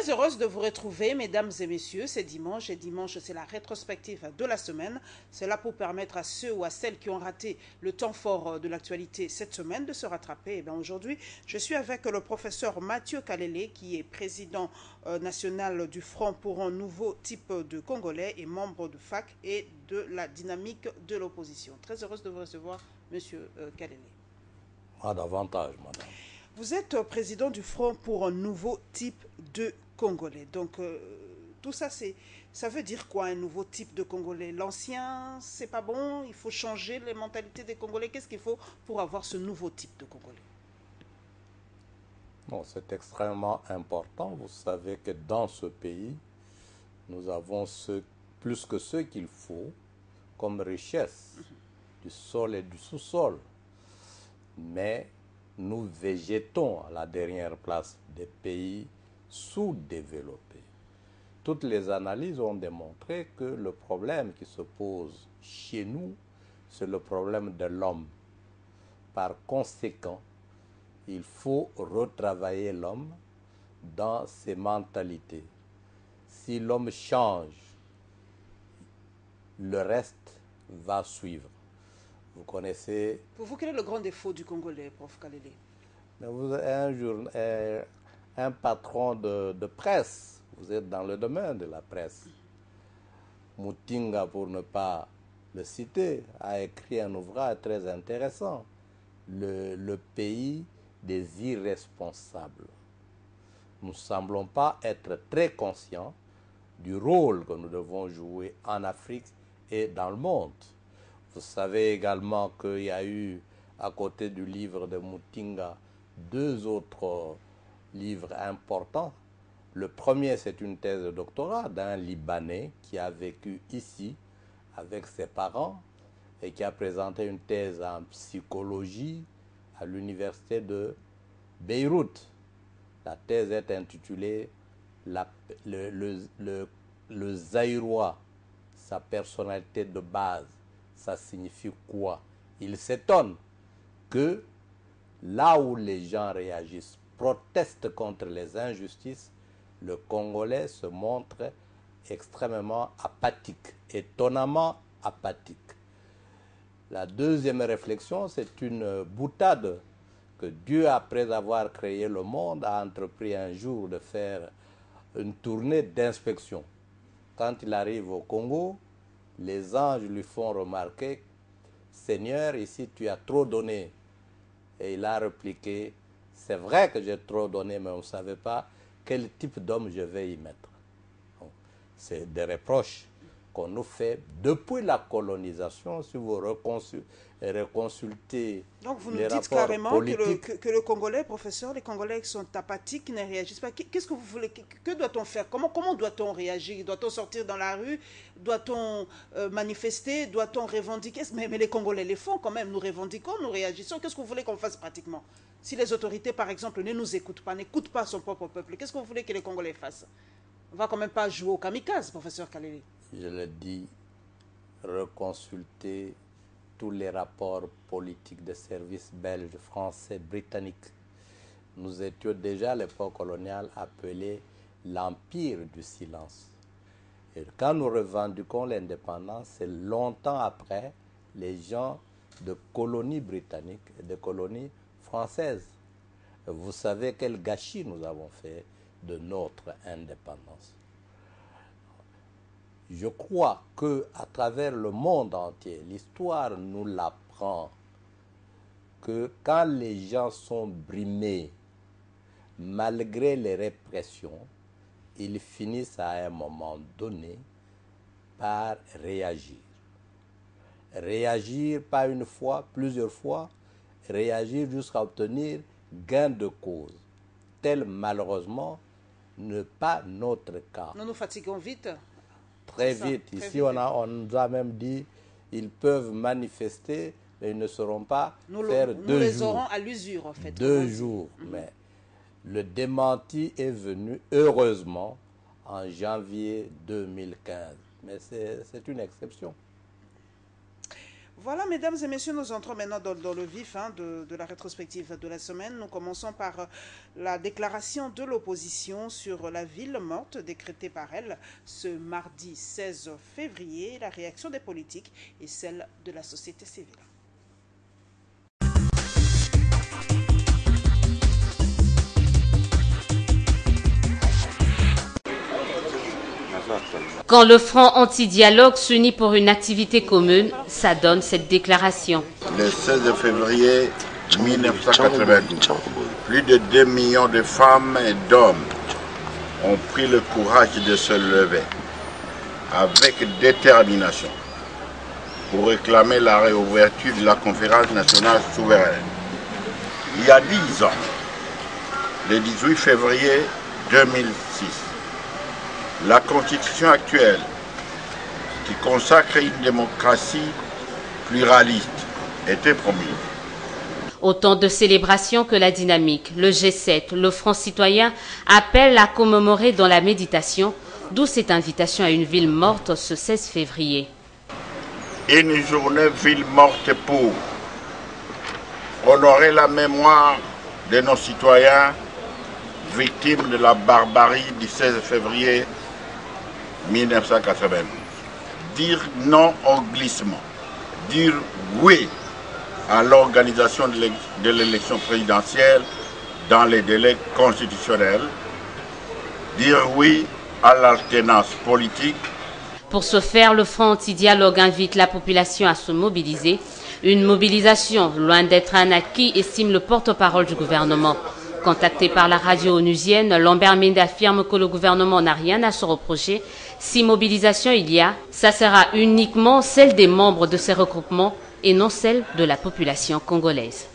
Très heureuse de vous retrouver, mesdames et messieurs. C'est dimanche et dimanche, c'est la rétrospective de la semaine. C'est là pour permettre à ceux ou à celles qui ont raté le temps fort de l'actualité cette semaine de se rattraper. Et bien aujourd'hui, je suis avec le professeur Mathieu Kalele, qui est président national du Front pour un nouveau type de Congolais et membre de FAC et de la dynamique de l'opposition. Très heureuse de vous recevoir, monsieur Kalele. Ah, davantage, madame. Vous êtes président du Front pour un nouveau type de Congolais. Donc, tout ça, ça veut dire quoi, un nouveau type de Congolais? L'ancien, c'est pas bon, il faut changer les mentalités des Congolais. Qu'est-ce qu'il faut pour avoir ce nouveau type de Congolais? Non, c'est extrêmement important. Vous savez que dans ce pays, nous avons plus que ce qu'il faut comme richesse du sol et du sous-sol. Mais nous végétons à la dernière place des pays sous-développés. Toutes les analyses ont démontré que le problème qui se pose chez nous, c'est le problème de l'homme. Par conséquent, il faut retravailler l'homme dans ses mentalités. Si l'homme change, le reste va suivre. Vous connaissez... Pour vous, quel est le grand défaut du Congolais, prof Kalele? Vous êtes un patron de presse, vous êtes dans le domaine de la presse. Mutinga, pour ne pas le citer, a écrit un ouvrage très intéressant, Le pays des irresponsables. Nous ne semblons pas être très conscients du rôle que nous devons jouer en Afrique et dans le monde. Vous savez également qu'il y a eu, à côté du livre de Mutinga, deux autres livres importants. Le premier, c'est une thèse de doctorat d'un Libanais qui a vécu ici avec ses parents et qui a présenté une thèse en psychologie à l'université de Beyrouth. La thèse est intitulée le Zaïrois, sa personnalité de base. Ça signifie quoi? Il s'étonne que là où les gens réagissent, protestent contre les injustices, le Congolais se montre extrêmement apathique, étonnamment apathique. La deuxième réflexion, c'est une boutade que Dieu, après avoir créé le monde, a entrepris un jour de faire une tournée d'inspection. Quand il arrive au Congo, les anges lui font remarquer « Seigneur, ici tu as trop donné ». Et il a répliqué « C'est vrai que j'ai trop donné, mais on ne savait pas quel type d'homme je vais y mettre ». C'est des reproches qu'on nous fait depuis la colonisation. Si vous reconsultez Donc vous nous les dites rapports carrément politiques, que le Congolais, professeur, les Congolais sont apathiques, qui ne réagissent pas. Qu'est-ce que vous voulez? Que doit-on faire? Comment doit-on réagir? Doit-on sortir dans la rue? Doit-on manifester? Doit-on revendiquer? Mais les Congolais les font quand même. Nous revendiquons, nous réagissons. Qu'est-ce que vous voulez qu'on fasse pratiquement? Si les autorités, par exemple, ne nous écoutent pas, n'écoutent pas son propre peuple, qu'est-ce que vous voulez que les Congolais fassent? On ne va quand même pas jouer au kamikaze, professeur Kalele. je le dis, reconsulter tous les rapports politiques des services belges, français, britanniques. Nous étions déjà à l'époque coloniale appelés l'Empire du silence. Et quand nous revendiquons l'indépendance, c'est longtemps après les gens de colonies britanniques et de colonies françaises. Vous savez quel gâchis nous avons fait de notre indépendance. Je crois qu'à travers le monde entier, l'histoire nous l'apprend, que quand les gens sont brimés, malgré les répressions, ils finissent à un moment donné par réagir. Réagir pas une fois, plusieurs fois, réagir jusqu'à obtenir gain de cause. Tel malheureusement n'est pas notre cas. Nous nous fatiguons vite. Très vite. Ici, on nous a même dit ils peuvent manifester, mais ils ne seront pas faire 2 jours. Nous les aurons à l'usure, en fait. 2 jours. Mais le démenti est venu, heureusement, en janvier 2015. Mais c'est une exception. Voilà, mesdames et messieurs, nous entrons maintenant dans le vif de la rétrospective de la semaine. Nous commençons par la déclaration de l'opposition sur la ville morte décrétée par elle ce mardi 16 février, la réaction des politiques et celle de la société civile. Quand le Front anti-dialogue s'unit pour une activité commune, ça donne cette déclaration. Le 16 février 1992, plus de 2 millions de femmes et d'hommes ont pris le courage de se lever avec détermination pour réclamer la réouverture de la conférence nationale souveraine. Il y a 10 ans, le 18 février 2006, la constitution actuelle, qui consacre une démocratie pluraliste, était promise. Autant de célébrations que la dynamique, le G7, le Front citoyen appellent à commémorer dans la méditation, d'où cette invitation à une ville morte ce 16 février. Une journée ville morte pour honorer la mémoire de nos citoyens victimes de la barbarie du 16 février 1992. Dire non au glissement, dire oui à l'organisation de l'élection présidentielle dans les délais constitutionnels, dire oui à l'alternance politique. Pour ce faire, le Front anti-dialogue invite la population à se mobiliser. Une mobilisation loin d'être un acquis, estime le porte-parole du gouvernement. Contacté par la radio onusienne, Lambert Mende affirme que le gouvernement n'a rien à se reprocher. Si mobilisation il y a, ça sera uniquement celle des membres de ces regroupements et non celle de la population congolaise.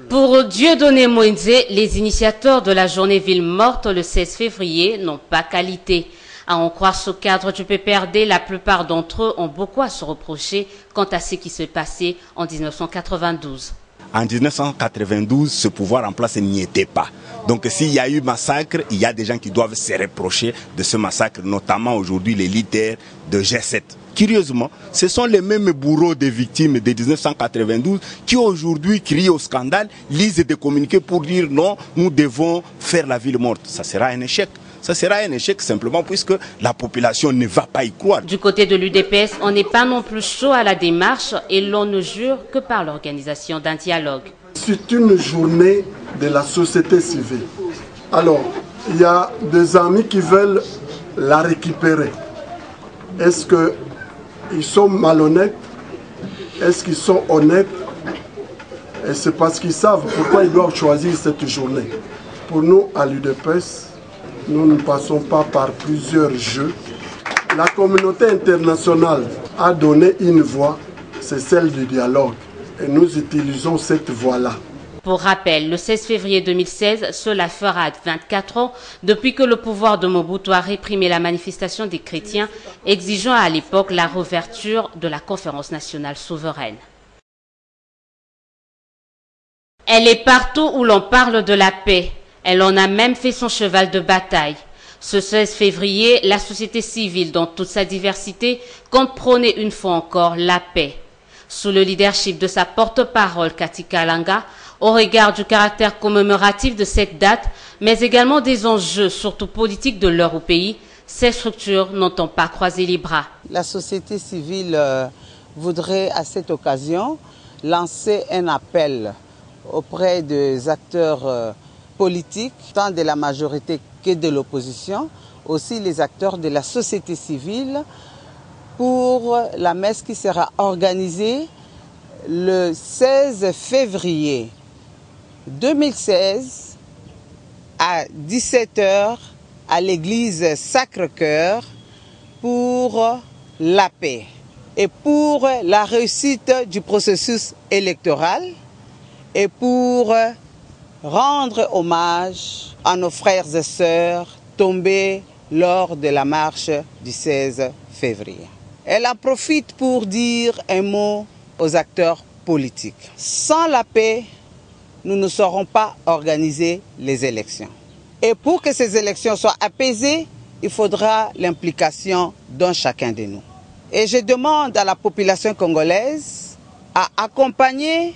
Pour Dieudonné Moïse, les initiateurs de la journée ville morte le 16 février n'ont pas qualité. À en croire ce cadre du PPRD, la plupart d'entre eux ont beaucoup à se reprocher quant à ce qui s'est passé en 1992. En 1992, ce pouvoir en place n'y était pas. Donc s'il y a eu massacre, il y a des gens qui doivent se reprocher de ce massacre, notamment aujourd'hui les leaders de G7. Curieusement, ce sont les mêmes bourreaux des victimes de 1992 qui aujourd'hui crient au scandale, lisent des communiqués pour dire non, nous devons faire la ville morte. Ça sera un échec. Ça sera un échec simplement puisque la population ne va pas y croire. Du côté de l'UDPS, on n'est pas non plus chaud à la démarche et l'on ne jure que par l'organisation d'un dialogue. C'est une journée de la société civile. Alors, il y a des amis qui veulent la récupérer. Est-ce qu'ils sont malhonnêtes? Est-ce qu'ils sont honnêtes? Et c'est parce qu'ils savent pourquoi ils doivent choisir cette journée. Pour nous, à l'UDPS, nous ne passons pas par plusieurs jeux. La communauté internationale a donné une voix, c'est celle du dialogue. Et nous utilisons cette voie-là. Pour rappel, le 16 février 2016, cela fera 24 ans depuis que le pouvoir de Mobutu a réprimé la manifestation des chrétiens, exigeant à l'époque la réouverture de la conférence nationale souveraine. Elle est partout où l'on parle de la paix. Elle en a même fait son cheval de bataille. Ce 16 février, la société civile, dans toute sa diversité, compte prôner une fois encore la paix. Sous le leadership de sa porte-parole, Kati Kalanga, au regard du caractère commémoratif de cette date, mais également des enjeux, surtout politiques, de leur au pays, ces structures n'ont pas croisé les bras. La société civile voudrait à cette occasion lancer un appel auprès des acteurs politiques, tant de la majorité que de l'opposition, aussi les acteurs de la société civile, pour la messe qui sera organisée le 16 février 2016 à 17 h à l'église Sacré-Cœur pour la paix et pour la réussite du processus électoral et pour rendre hommage à nos frères et sœurs tombés lors de la marche du 16 février. Elle en profite pour dire un mot aux acteurs politiques. Sans la paix, nous ne saurons pas organiser les élections. Et pour que ces élections soient apaisées, il faudra l'implication d'un chacun de nous. Et je demande à la population congolaise à accompagner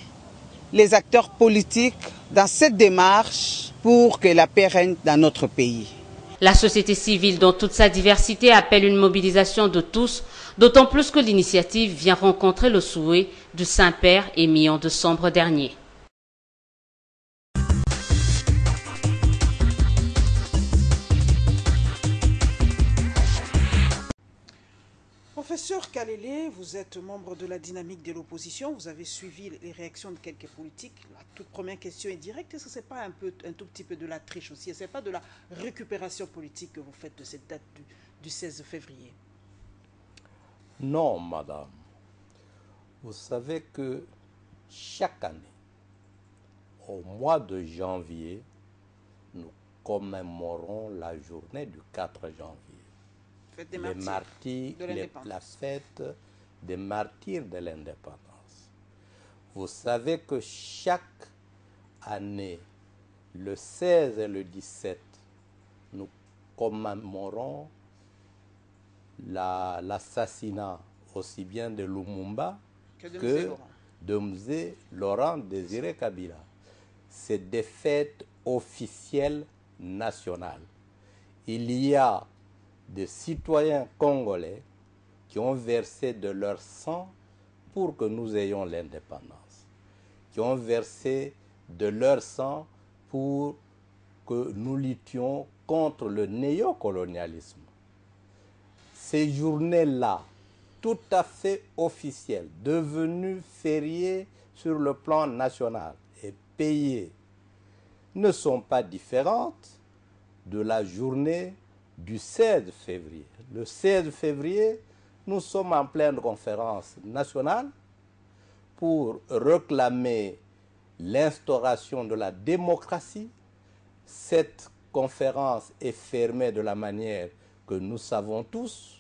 les acteurs politiques dans cette démarche pour que la paix règne dans notre pays. La société civile, dans toute sa diversité, appelle une mobilisation de tous, d'autant plus que l'initiative vient rencontrer le souhait du Saint-Père émis en décembre dernier. Professeur Kalele, vous êtes membre de la dynamique de l'opposition, vous avez suivi les réactions de quelques politiques. La toute première question est directe, est-ce que ce n'est pas un tout petit peu de la triche aussi? Est-ce que ce n'est pas de la récupération politique que vous faites de cette date du 16 février? Non, madame. Vous savez que chaque année, au mois de janvier, nous commémorons la journée du 4 janvier. La fête des martyrs de l'indépendance. Vous savez que chaque année, le 16 et le 17, nous commémorons l'assassinat aussi bien de Lumumba que de Mzee Laurent Désiré Kabila. C'est des fêtes officielles nationales. Il y a des citoyens congolais qui ont versé de leur sang pour que nous ayons l'indépendance, qui ont versé de leur sang pour que nous luttions contre le néocolonialisme. Ces journées-là, tout à fait officielles, devenues fériées sur le plan national et payées, ne sont pas différentes de la journée du 16 février. Le 16 février, nous sommes en pleine conférence nationale pour réclamer l'instauration de la démocratie. Cette conférence est fermée de la manière que nous savons tous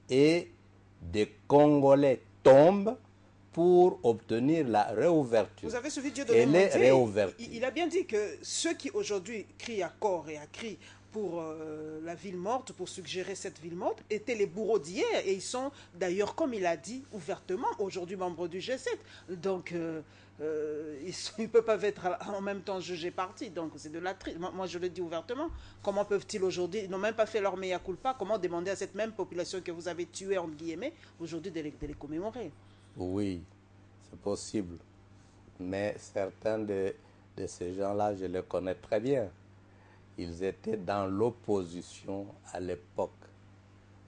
et des Congolais tombent pour obtenir la réouverture. Vous avez suivi Dieu de il a bien dit que ceux qui aujourd'hui crient à corps et à cri pour la ville morte, pour suggérer cette ville morte, étaient les bourreaux d'hier. Et ils sont d'ailleurs, comme il a dit ouvertement, aujourd'hui membres du G7. Donc, ils ne peuvent pas être en même temps jugés partis. Donc, c'est de la triche. Moi, je le dis ouvertement. Comment peuvent-ils aujourd'hui, ils n'ont même pas fait leur mea culpa, comment demander à cette même population que vous avez tuée, entre guillemets, aujourd'hui de les commémorer? Oui, c'est possible. Mais certains de ces gens-là, je les connais très bien. Ils étaient dans l'opposition à l'époque,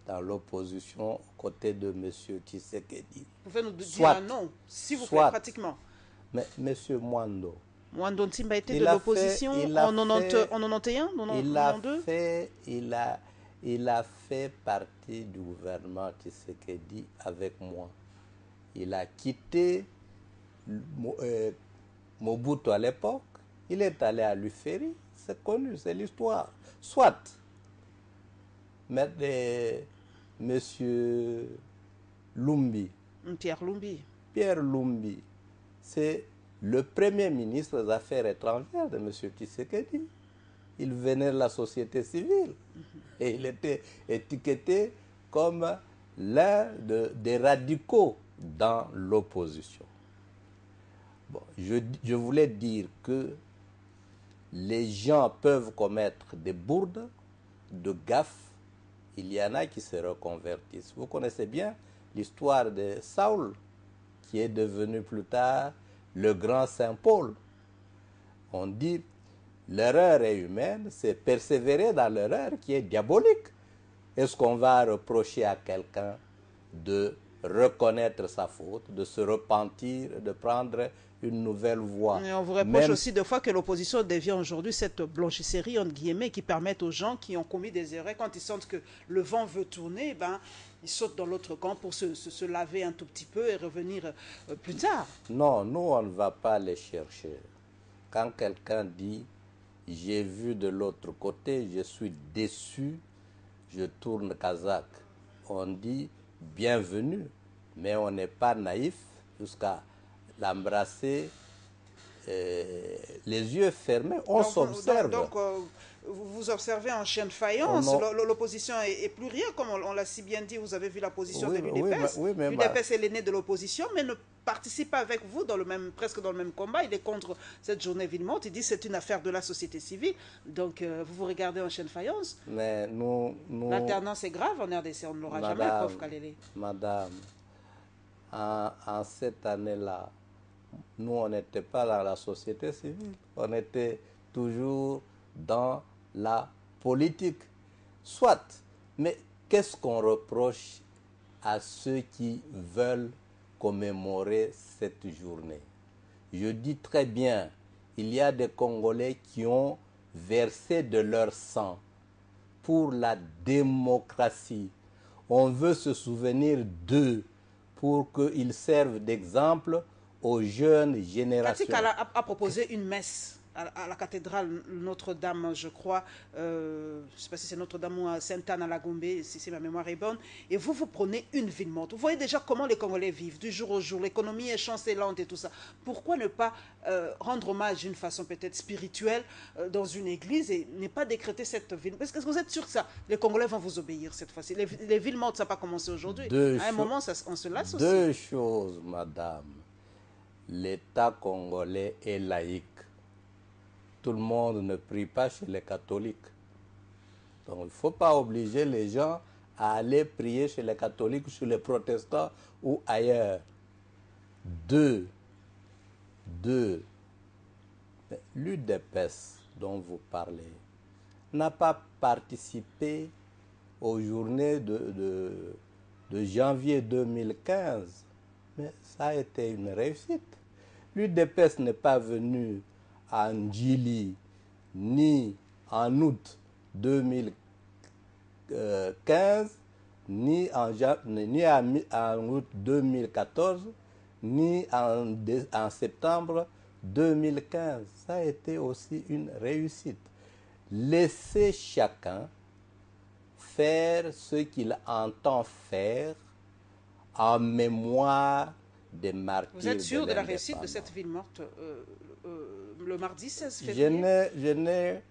dans l'opposition aux côtés de M. Tshisekedi. Vous pouvez nous dire un nom, s'il vous plaît, pratiquement. Mais M. Mwando. Mwando Ntimba était de l'opposition en 91, 92. Il a fait partie du gouvernement Tshisekedi avec moi. Il a quitté Mobutu à l'époque. Il est allé à l'Uféry. C'est connu, c'est l'histoire. Soit, Monsieur Lumbi. Pierre Lumbi, c'est le premier ministre des Affaires étrangères de M. Tshisekedi. Il venait de la société civile et il était étiqueté comme l'un des radicaux dans l'opposition. Bon, je voulais dire que les gens peuvent commettre des bourdes, de gaffes. Il y en a qui se reconvertissent. Vous connaissez bien l'histoire de Saül, qui est devenu plus tard le grand Saint Paul. On dit l'erreur est humaine, c'est persévérer dans l'erreur qui est diabolique. Est-ce qu'on va reprocher à quelqu'un de reconnaître sa faute, de se repentir, de prendre une nouvelle voie? Et on vous reproche aussi de fois que l'opposition devient aujourd'hui cette blanchisserie, entre guillemets, qui permet aux gens qui ont commis des erreurs, quand ils sentent que le vent veut tourner, ils sautent dans l'autre camp pour se laver un tout petit peu et revenir plus tard. Non, nous, on ne va pas les chercher. Quand quelqu'un dit « j'ai vu de l'autre côté, je suis déçu, je tourne kazakh », on dit « bienvenue », mais on n'est pas naïf jusqu'à l'embrasser les yeux fermés, on s'observe. Donc, vous observez en chien de faïence, l'opposition est plus rien, comme on l'a si bien dit, vous avez vu la position de l'UDPS. L'UDPS est l'aîné de l'opposition, mais ne participe pas avec vous presque dans le même combat. Il est contre cette journée Villemont. Il dit que c'est une affaire de la société civile. Donc, vous regardez en chien de faïence. Mais l'alternance est grave en RDC, on ne l'aura jamais, prof Kalele. Madame, en cette année-là, nous, on n'était pas dans la société civile. On était toujours dans la politique. Soit. Mais qu'est-ce qu'on reproche à ceux qui veulent commémorer cette journée? Je dis très bien, il y a des Congolais qui ont versé de leur sang pour la démocratie. On veut se souvenir d'eux pour qu'ils servent d'exemple aux jeunes générations. Katika a proposé une messe à la cathédrale Notre-Dame, je crois, je ne sais pas si c'est Notre-Dame ou à Sainte-Anne à la Gombe, si ma mémoire est bonne, et vous prenez une ville morte. Vous voyez déjà comment les Congolais vivent du jour au jour, l'économie est chancelante et tout ça. Pourquoi ne pas rendre hommage d'une façon peut-être spirituelle dans une église et ne pas décréter cette ville? Parce que vous êtes sûr que ça, les Congolais vont vous obéir cette fois-ci. Les villes mortes, ça n'a pas commencé aujourd'hui. À un moment, on se lasse aussi. Deux choses, madame. L'État congolais est laïque. Tout le monde ne prie pas chez les catholiques. Donc il ne faut pas obliger les gens à aller prier chez les catholiques, chez les protestants ou ailleurs. Deux, l'UDPS dont vous parlez n'a pas participé aux journées de janvier 2015, mais ça a été une réussite. L'UDPS n'est pas venu en Djili, ni en août 2015, ni en août 2014, ni en septembre 2015. Ça a été aussi une réussite. Laissez chacun faire ce qu'il entend faire en mémoire des martyrs. Vous êtes sûr de la réussite de cette ville morte le mardi 16 février?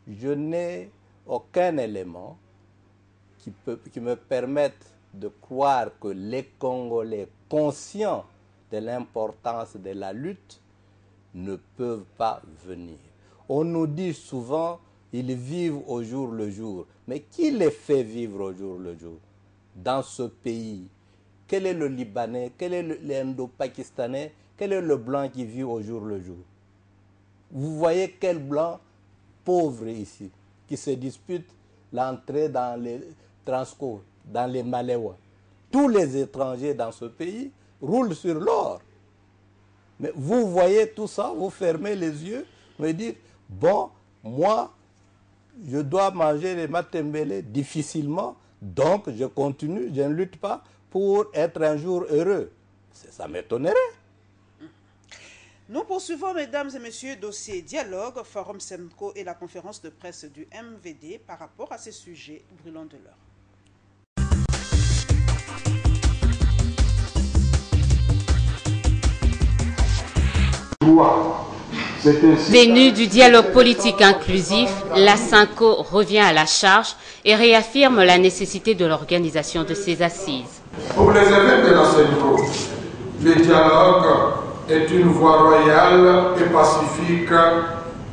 Je n'ai aucun élément qui me permette de croire que les Congolais, conscients de l'importance de la lutte, ne peuvent pas venir. On nous dit souvent, ils vivent au jour le jour. Mais qui les fait vivre au jour le jour dans ce pays? Quel est le Libanais? Quel est l'Indo-Pakistanais? Quel est le blanc qui vit au jour le jour? Vous voyez quel blanc pauvre ici, qui se dispute l'entrée dans les Transco, dans les Maléwa. Tous les étrangers dans ce pays roulent sur l'or. Mais vous voyez tout ça, vous fermez les yeux, vous me dites, bon, moi, je dois manger les matembele difficilement, donc je continue, je ne lutte pas pour être un jour heureux. Ça m'étonnerait. Nous poursuivons, mesdames et messieurs, dossier dialogue, Forum Semco et la conférence de presse du MVD par rapport à ces sujets brûlants de l'heure. Venue du dialogue politique inclusif, la Semco revient à la charge et réaffirme la nécessité de l'organisation de ces assises. Pour les évêques de la Semco, le dialogue est une voie royale et pacifique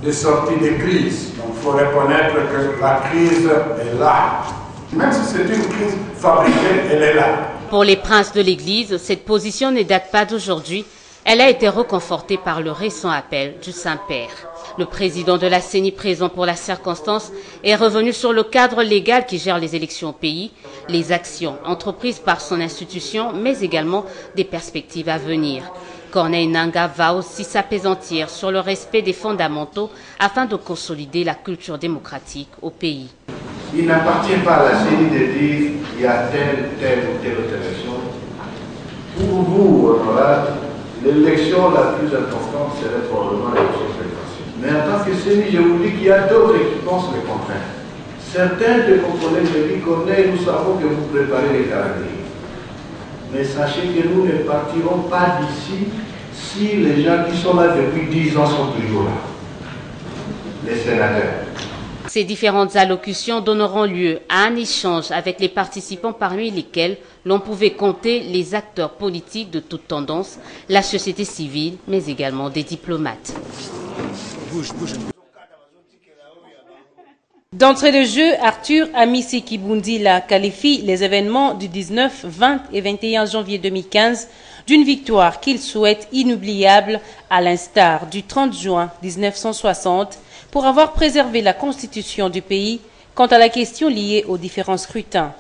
de sortie des crises. Donc il faut reconnaître que la crise est là. Même si c'est une crise fabriquée, elle est là. Pour les princes de l'Église, cette position ne date pas d'aujourd'hui. Elle a été reconfortée par le récent appel du Saint-Père. Le président de la CENI, présent pour la circonstance, est revenu sur le cadre légal qui gère les élections au pays, les actions entreprises par son institution, mais également des perspectives à venir. Corneille Nangaa va aussi s'apaisantir sur le respect des fondamentaux afin de consolider la culture démocratique au pays. Il n'appartient pas à la CENI de dire qu'il y a telle ou telle élection. Pour vous, honorable, l'élection la plus importante serait probablement l'élection présidentielle. Mais en tant que CENI, je vous dis qu'il y a d'autres qui pensent le contraire. Certains de vos collègues me disent Corneille, nous savons que vous préparez les calendriers. Mais sachez que nous ne partirons pas d'ici si les gens qui sont là depuis 10 ans sont toujours là, les sénateurs? Ces différentes allocutions donneront lieu à un échange avec les participants parmi lesquels l'on pouvait compter les acteurs politiques de toute tendance, la société civile, mais également des diplomates. D'entrée de jeu, Arthur Amisi Kibundila qualifie les événements du 19, 20 et 21 janvier 2015 d'une victoire qu'il souhaite inoubliable à l'instar du 30 juin 1960 pour avoir préservé la constitution du pays quant à la question liée aux différents scrutins.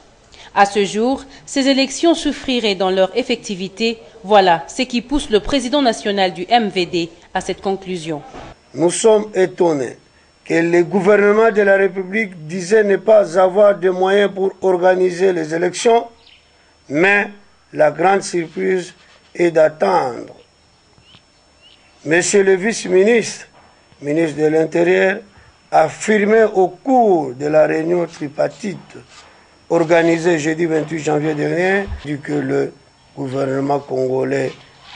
À ce jour, ces élections souffriraient dans leur effectivité. Voilà ce qui pousse le président national du MVD à cette conclusion. Nous sommes étonnés que le gouvernement de la République disait ne pas avoir de moyens pour organiser les élections, mais la grande surprise est d'attendre. Monsieur le vice-ministre, ministre de l'Intérieur, a affirmé au cours de la réunion tripartite organisée jeudi 28 janvier dernier que le gouvernement congolais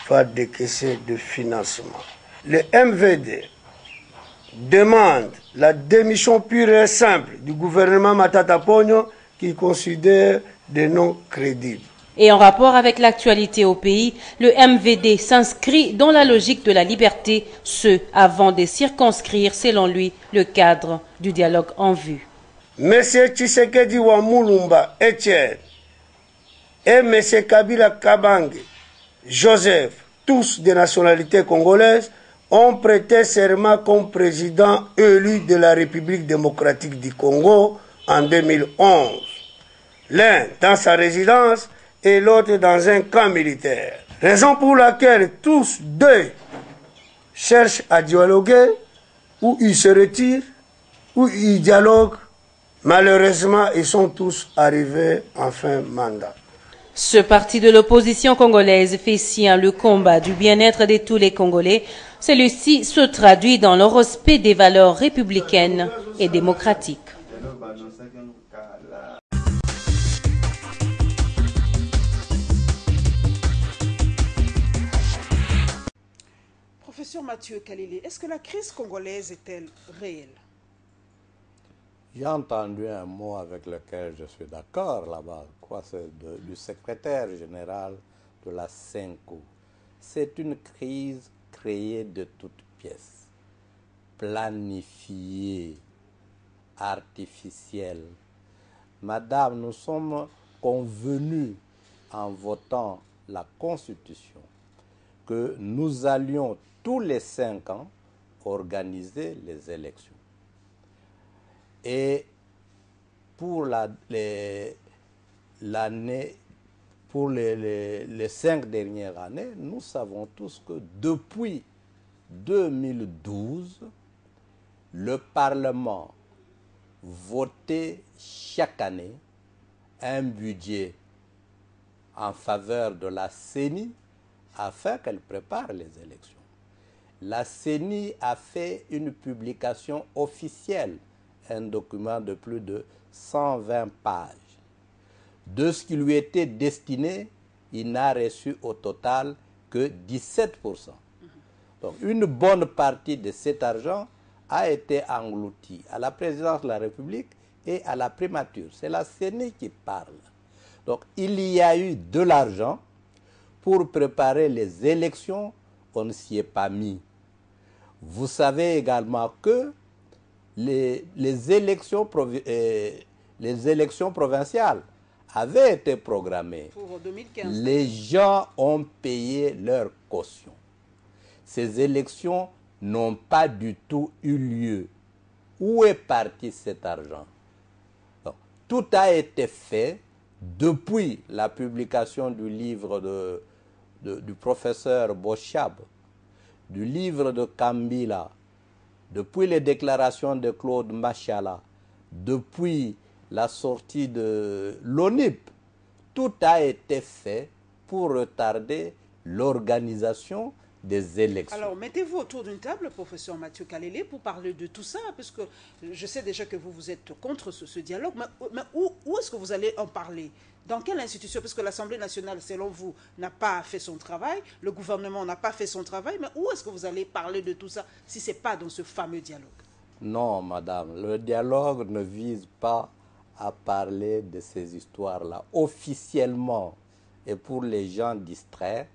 va décaisser de financement. Le MVD demande la démission pure et simple du gouvernement Matata Ponyo qui considère des noms crédibles. Et en rapport avec l'actualité au pays, le MVD s'inscrit dans la logique de la liberté, ce avant de circonscrire, selon lui, le cadre du dialogue en vue. M. Tshisekedi Wamulumba Etienne et M. Kabila Kabange Joseph, tous de nationalité congolaise, ont prêté serment comme président élu de la République démocratique du Congo en 2011. L'un dans sa résidence et l'autre dans un camp militaire. Raison pour laquelle tous deux cherchent à dialoguer, ou ils se retirent, ou ils dialoguent. Malheureusement, ils sont tous arrivés en fin de mandat. Ce parti de l'opposition congolaise fait sien le combat du bien-être de tous les Congolais. Celui-ci se traduit dans le respect des valeurs républicaines et démocratiques. Professeur Mathieu Kalili, est-ce que la crise congolaise est-elle réelle? J'ai entendu un mot avec lequel je suis d'accord là-bas, c'est du secrétaire général de la CENCO. C'est une crise créée de toutes pièces, planifiée, artificielle. Madame, nous sommes convenus en votant la Constitution que nous allions tous les 5 ans organiser les élections. Et pour les 5 dernières années, nous savons tous que depuis 2012, le Parlement votait chaque année un budget en faveur de la CENI afin qu'elle prépare les élections. La CENI a fait une publication officielle, un document de plus de 120 pages. De ce qui lui était destiné, il n'a reçu au total que 17%. Donc une bonne partie de cet argent a été engloutie à la présidence de la République et à la primature. C'est la CENI qui parle. Donc il y a eu de l'argent pour préparer les élections, on ne s'y est pas mis. Vous savez également que les élections provinciales avaient été programmées. Pour 2015. Les gens ont payé leur caution. Ces élections n'ont pas du tout eu lieu. Où est parti cet argent? Donc, tout a été fait depuis la publication du livre du professeur Bochab, du livre de Kambila, depuis les déclarations de Claude Machala, depuis la sortie de l'ONIP, tout a été fait pour retarder l'organisation des élections. Alors, mettez-vous autour d'une table, professeur Mathieu Kalele, pour parler de tout ça, puisque je sais déjà que vous êtes contre ce dialogue, mais où est-ce que vous allez en parler? Dans quelle institution? Puisque l'Assemblée nationale, selon vous, n'a pas fait son travail, le gouvernement n'a pas fait son travail, mais où est-ce que vous allez parler de tout ça si ce n'est pas dans ce fameux dialogue? Non, madame, le dialogue ne vise pas à parler de ces histoires-là. Officiellement, et pour les gens distraits,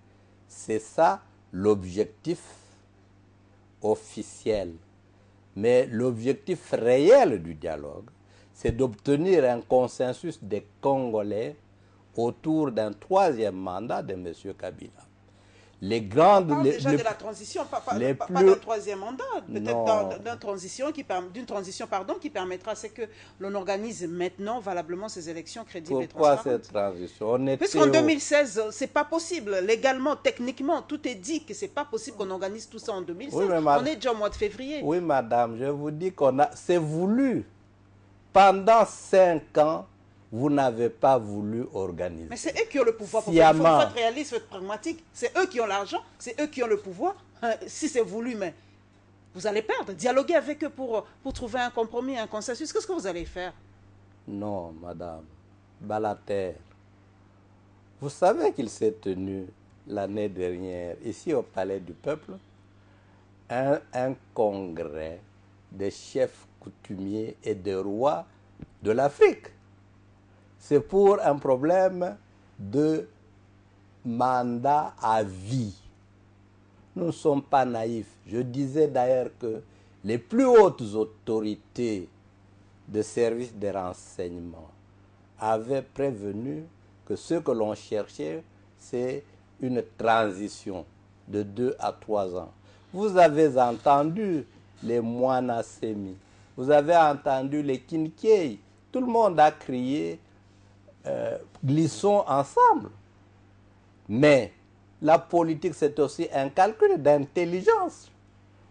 c'est ça l'objectif officiel. Mais l'objectif réel du dialogue, c'est d'obtenir un consensus des Congolais autour d'un troisième mandat de M. Kabila. Les grandes... On parle déjà de la transition, pas d'un troisième mandat, peut-être d'une transition qui permettra que l'on organise maintenant valablement ces élections crédibles et transparentes. Pourquoi cette transition? Puisqu'en 2016, c'est pas possible. Légalement, techniquement, tout est dit que c'est pas possible qu'on organise tout ça en 2016. Oui, on est déjà au mois de février. Oui, madame, je vous dis c'est voulu. Pendant 5 ans, vous n'avez pas voulu organiser. Mais c'est eux qui ont le pouvoir. Il faut être réaliste, être pragmatique. C'est eux qui ont l'argent, c'est eux qui ont le pouvoir. Si c'est voulu, mais vous allez perdre. Dialoguer avec eux pour trouver un compromis, un consensus. Qu'est-ce que vous allez faire? Non, madame. Balater, vous savez qu'il s'est tenu l'année dernière, ici au Palais du Peuple, un congrès des chefs coutumiers et des rois de l'Afrique. C'est pour un problème de mandat à vie. Nous ne sommes pas naïfs. Je disais d'ailleurs que les plus hautes autorités de services de renseignement avaient prévenu que ce que l'on cherchait, c'est une transition de 2 à 3 ans. Vous avez entendu les Mwanasemi, vous avez entendu les Kinkei, tout le monde a crié glissons ensemble. Mais la politique, c'est aussi un calcul d'intelligence.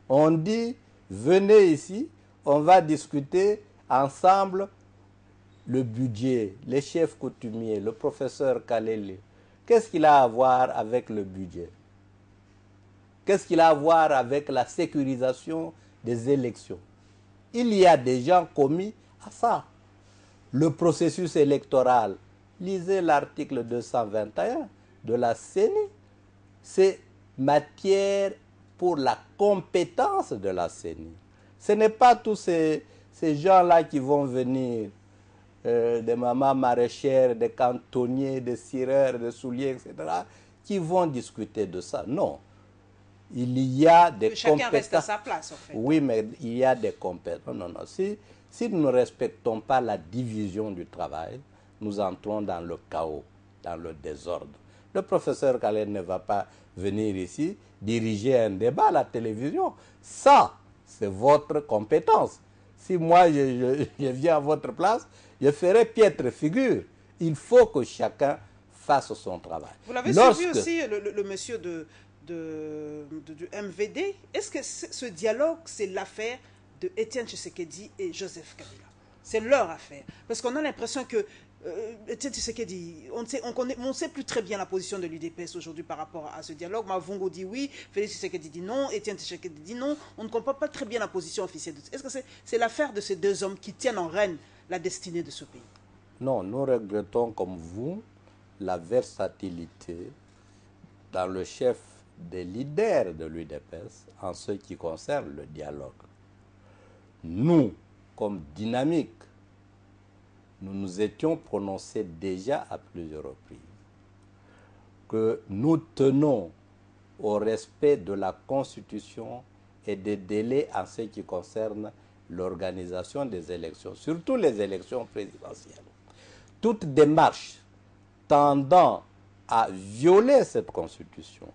On dit, venez ici, on va discuter ensemble le budget, les chefs coutumiers, le professeur Kalele. Qu'est-ce qu'il a à voir avec le budget? Qu'est-ce qu'il a à voir avec la sécurisation des élections? Il y a des gens commis à ça. Le processus électoral, lisez l'article 221 de la CENI, c'est matière pour la compétence de la CENI. Ce n'est pas tous ces gens-là qui vont venir, des mamans maraîchères, des cantonniers, des cireurs, des souliers, etc., qui vont discuter de ça. Non. Il y a des compétences. Chacun reste à sa place, en fait. Oui, mais il y a des compétences. Non. Si nous ne respectons pas la division du travail, nous entrons dans le chaos, dans le désordre. Le professeur Kalele ne va pas venir ici diriger un débat à la télévision. Ça, c'est votre compétence. Si moi, je viens à votre place, je ferai piètre figure. Il faut que chacun fasse son travail. Vous l'avez suivi aussi, le monsieur du MVD. Est-ce que ce dialogue, c'est l'affaire de Étienne Tshisekedi et Joseph Kabila? C'est leur affaire. Parce qu'on a l'impression que Étienne Tshisekedi, on ne sait plus très bien la position de l'UDPS aujourd'hui par rapport à ce dialogue. Mavungo dit oui, Félix Tshisekedi dit non, Étienne Tshisekedi dit non. On ne comprend pas très bien la position officielle. Est-ce que c'est l'affaire de ces deux hommes qui tiennent en règne la destinée de ce pays? Non, nous regrettons comme vous la versatilité dans le chef des leaders de l'UDPS en ce qui concerne le dialogue. Nous, comme dynamique, nous nous étions prononcés déjà à plusieurs reprises que nous tenons au respect de la Constitution et des délais en ce qui concerne l'organisation des élections, surtout les élections présidentielles. Toute démarche tendant à violer cette Constitution,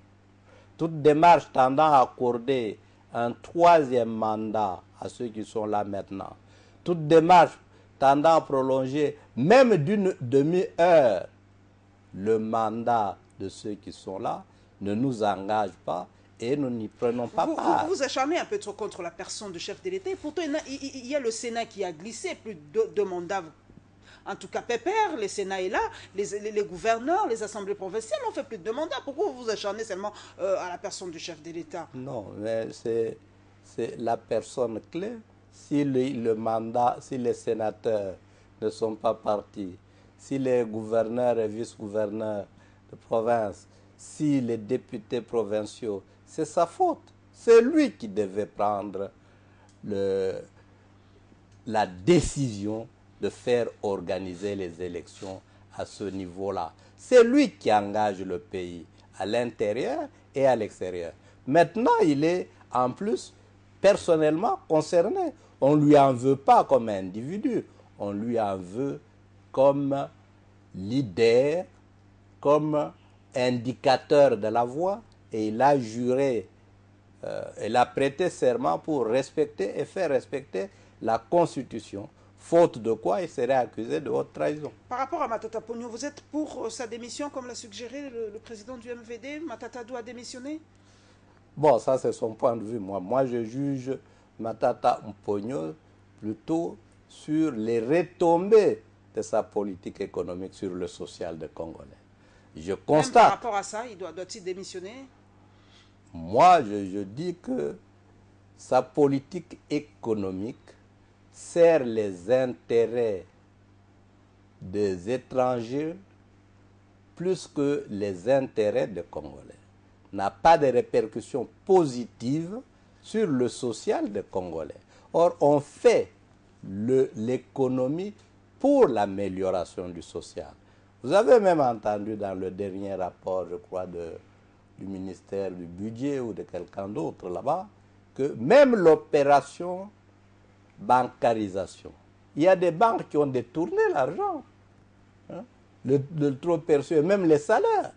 toute démarche tendant à accorder un troisième mandat à ceux qui sont là maintenant, toute démarche tendant à prolonger même d'une demi-heure le mandat de ceux qui sont là, ne nous engage pas et nous n'y prenons pas part. Vous acharnez un peu trop contre la personne du chef de l'État. Pourtant, il y a le Sénat qui a glissé plus de 2 mandats en tout cas pépère, le Sénat est là, les gouverneurs, les assemblées provinciales n'ont fait plus de mandats. Pourquoi vous vous acharnez seulement à la personne du chef de l'État? Non, mais c'est la personne clé. Si le mandat, si les sénateurs ne sont pas partis, si les gouverneurs et vice-gouverneurs de province, si les députés provinciaux, c'est sa faute. C'est lui qui devait prendre la décision de faire organiser les élections à ce niveau-là. C'est lui qui engage le pays à l'intérieur et à l'extérieur. Maintenant, il est en plus personnellement concerné. On ne lui en veut pas comme individu, on lui en veut comme leader, comme indicateur de la voie, et il a juré, il a prêté serment pour respecter et faire respecter la Constitution, faute de quoi il serait accusé de haute trahison. Par rapport à Matata Ponyo, vous êtes pour sa démission, comme l'a suggéré le président du MVD? Matata doit démissionner? Bon, ça c'est son point de vue. Moi je juge Matata Ponyo plutôt sur les retombées de sa politique économique sur le social des Congolais. Je constate... Même par rapport à ça, doit-il démissionner? Moi, je dis que sa politique économique sert les intérêts des étrangers plus que les intérêts des Congolais. N'a pas de répercussions positives sur le social des Congolais. Or, on fait l'économie pour l'amélioration du social. Vous avez même entendu dans le dernier rapport, je crois, du ministère du Budget ou de quelqu'un d'autre là-bas, que même l'opération bancarisation, il y a des banques qui ont détourné l'argent, hein, le trop perçu, et même les salaires.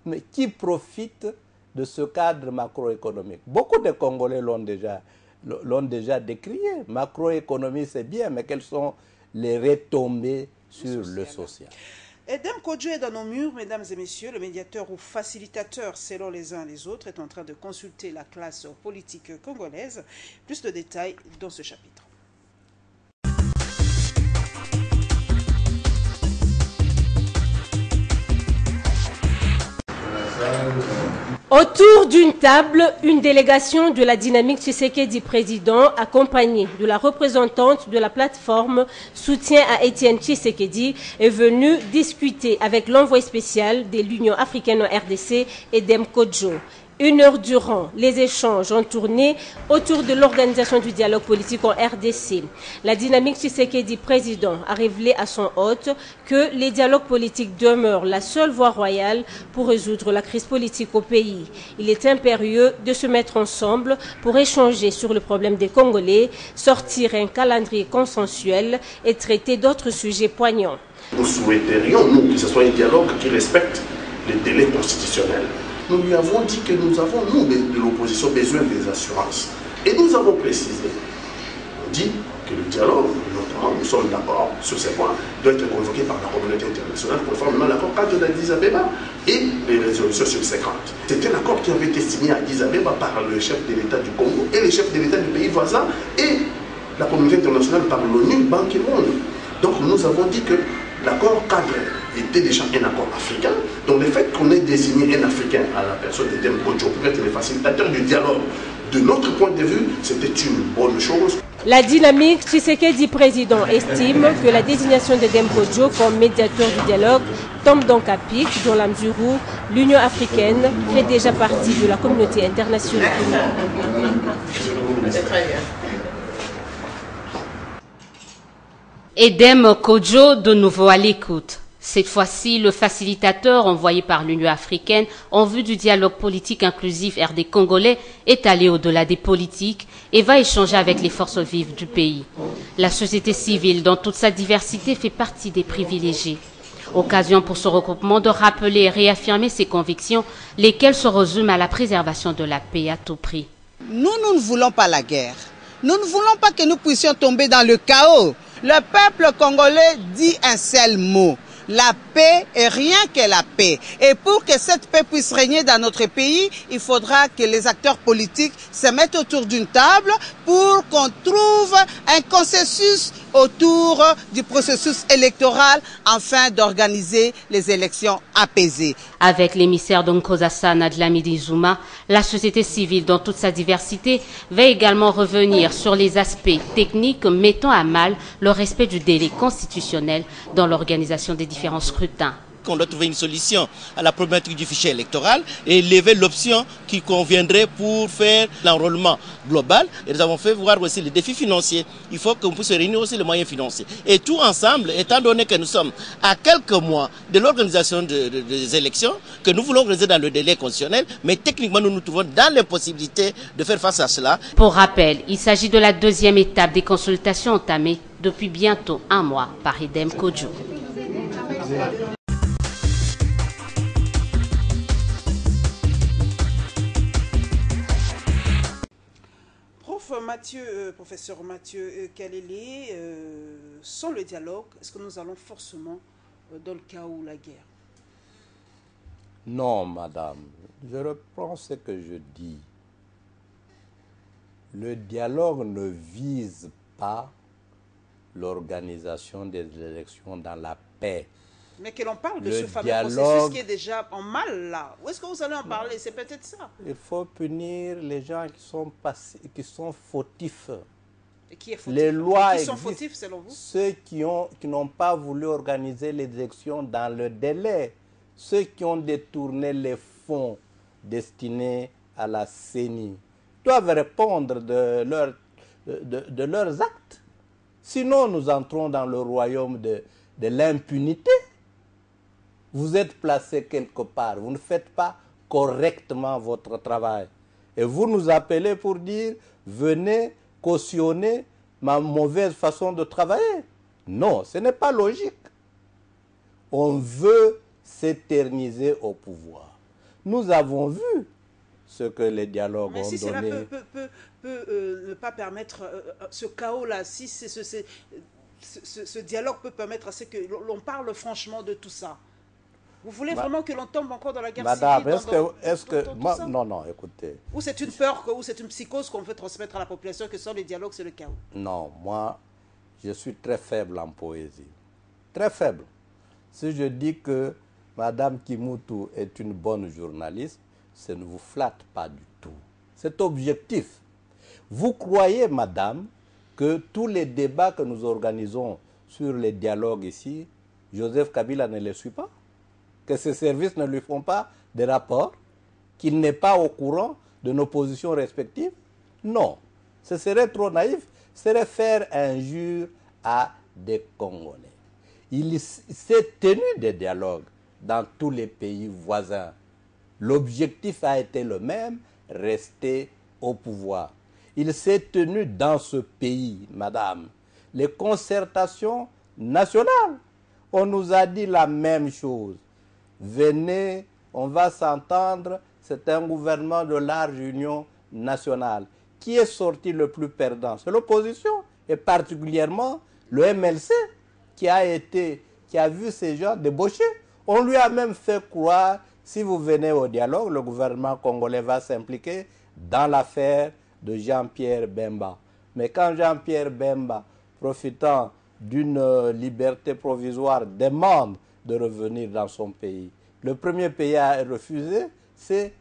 Mais qui profite de ce cadre macroéconomique? Beaucoup de Congolais l'ont déjà décrié. Macroéconomie, c'est bien, mais quelles sont les retombées sur le social? Edem Kodjo est dans nos murs, mesdames et messieurs. Le médiateur ou facilitateur, selon les uns et les autres, est en train de consulter la classe politique congolaise. Plus de détails dans ce chapitre. Autour d'une table, une délégation de la dynamique Tshisekedi président, accompagnée de la représentante de la plateforme Soutien à Étienne Tshisekedi, est venue discuter avec l'envoyé spécial de l'Union africaine en RDC, Edem Kodjo. 1 heure durant, les échanges ont tourné autour de l'organisation du dialogue politique en RDC. La dynamique Tshisekedi président a révélé à son hôte que les dialogues politiques demeurent la seule voie royale pour résoudre la crise politique au pays. Il est impérieux de se mettre ensemble pour échanger sur le problème des Congolais, sortir un calendrier consensuel et traiter d'autres sujets poignants. Nous souhaiterions, nous, que ce soit un dialogue qui respecte les délais constitutionnels. Nous lui avons dit que nous avons, nous, de l'opposition, besoin des assurances. Et nous avons précisé. On dit que le dialogue, notamment, nous sommes d'accord sur ces points, doit être convoqué par la communauté internationale conformément à l'accord cadre d'Addis Abeba et les résolutions subséquentes. C'est un accord qui avait été signé à Addis Abeba par le chef de l'État du Congo et les chefs de l'État du pays voisin et la communauté internationale par l'ONU, Ban Ki-moon. Donc nous avons dit que l'accord cadre était déjà un accord africain. Donc le fait qu'on ait désigné un Africain à la personne d'Edem Kodjo pour être le facilitateur du dialogue, de notre point de vue, c'était une bonne chose. La dynamique Tshisekedi président estime que la désignation d'Edem Kodjo comme médiateur du dialogue tombe donc à pic dans la mesure où l'Union africaine fait déjà partie de la communauté internationale. Edem Kodjo de nouveau à l'écoute. Cette fois-ci, le facilitateur envoyé par l'Union africaine en vue du dialogue politique inclusif RD congolais est allé au-delà des politiques et va échanger avec les forces vives du pays. La société civile, dans toute sa diversité, fait partie des privilégiés. Occasion pour ce regroupement de rappeler et réaffirmer ses convictions, lesquelles se résument à la préservation de la paix à tout prix. Nous ne voulons pas la guerre. Nous ne voulons pas que nous puissions tomber dans le chaos. Le peuple congolais dit un seul mot. La paix et rien que la paix. Et pour que cette paix puisse régner dans notre pays, il faudra que les acteurs politiques se mettent autour d'une table pour qu'on trouve un consensus autour du processus électoral afin d'organiser les élections apaisées. Avec l'émissaire d'Nkozasana de Lamidi Zouma, la société civile dans toute sa diversité va également revenir sur les aspects techniques mettant à mal le respect du délai constitutionnel dans l'organisation des différents scrutins. On doit trouver une solution à la problématique du fichier électoral et lever l'option qui conviendrait pour faire l'enrôlement global. Et nous avons fait voir aussi les défis financiers. Il faut qu'on puisse réunir aussi les moyens financiers. Et tout ensemble, étant donné que nous sommes à quelques mois de l'organisation des élections, que nous voulons organiser dans le délai constitutionnel, mais techniquement nous nous trouvons dans les possibilités de faire face à cela. Pour rappel, il s'agit de la deuxième étape des consultations entamées depuis bientôt un mois par Idem Kodjo. Professeur Mathieu Kalele, sans le dialogue, est-ce que nous allons forcément dans le chaos ou la guerre? Non, madame. Je reprends ce que je dis. Le dialogue ne vise pas l'organisation des élections dans la paix. Mais que l'on parle de ce fameux processus qui est déjà en mal là. Où est-ce que vous allez en parler? C'est peut-être ça. Il faut punir les gens qui sont fautifs. Et qui est fautif? Les lois qui sont fautifs selon vous? Ceux qui n'ont pas voulu organiser les élections dans le délai. Ceux qui ont détourné les fonds destinés à la CENI doivent répondre de leurs actes. Sinon, nous entrons dans le royaume de l'impunité. Vous êtes placé quelque part, vous ne faites pas correctement votre travail. Et vous nous appelez pour dire, venez cautionner ma mauvaise façon de travailler. Non, ce n'est pas logique. On veut s'éterniser au pouvoir. Nous avons vu ce que les dialogues ont donné. Mais si cela peut ne pas permettre ce chaos-là, si ce dialogue peut permettre à ce que l'on parle franchement de tout ça. Vous voulez vraiment que l'on tombe encore dans la guerre civile? Non, écoutez. Ou c'est une peur, ou c'est une psychose qu'on veut transmettre à la population que sans le dialogue, c'est le chaos? Non, moi, je suis très faible en poésie. Très faible. Si je dis que Madame Kimoutou est une bonne journaliste, ça ne vous flatte pas du tout. C'est objectif. Vous croyez, madame, que tous les débats que nous organisons sur les dialogues ici, Joseph Kabila ne les suit pas? Que ses services ne lui font pas des rapports? Qu'il n'est pas au courant de nos positions respectives? Non. Ce serait trop naïf. Ce serait faire injure à des Congolais. Il s'est tenu des dialogues dans tous les pays voisins. L'objectif a été le même, rester au pouvoir. Il s'est tenu dans ce pays, madame, les concertations nationales. On nous a dit la même chose. Venez, on va s'entendre, c'est un gouvernement de large union nationale. Qui est sorti le plus perdant? C'est l'opposition, et particulièrement le MLC, qui a vu ces gens débaucher. On lui a même fait croire, si vous venez au dialogue, le gouvernement congolais va s'impliquer dans l'affaire de Jean-Pierre Bemba. Mais quand Jean-Pierre Bemba, profitant d'une liberté provisoire, demande de revenir dans son pays, le premier pays à refuser, c'est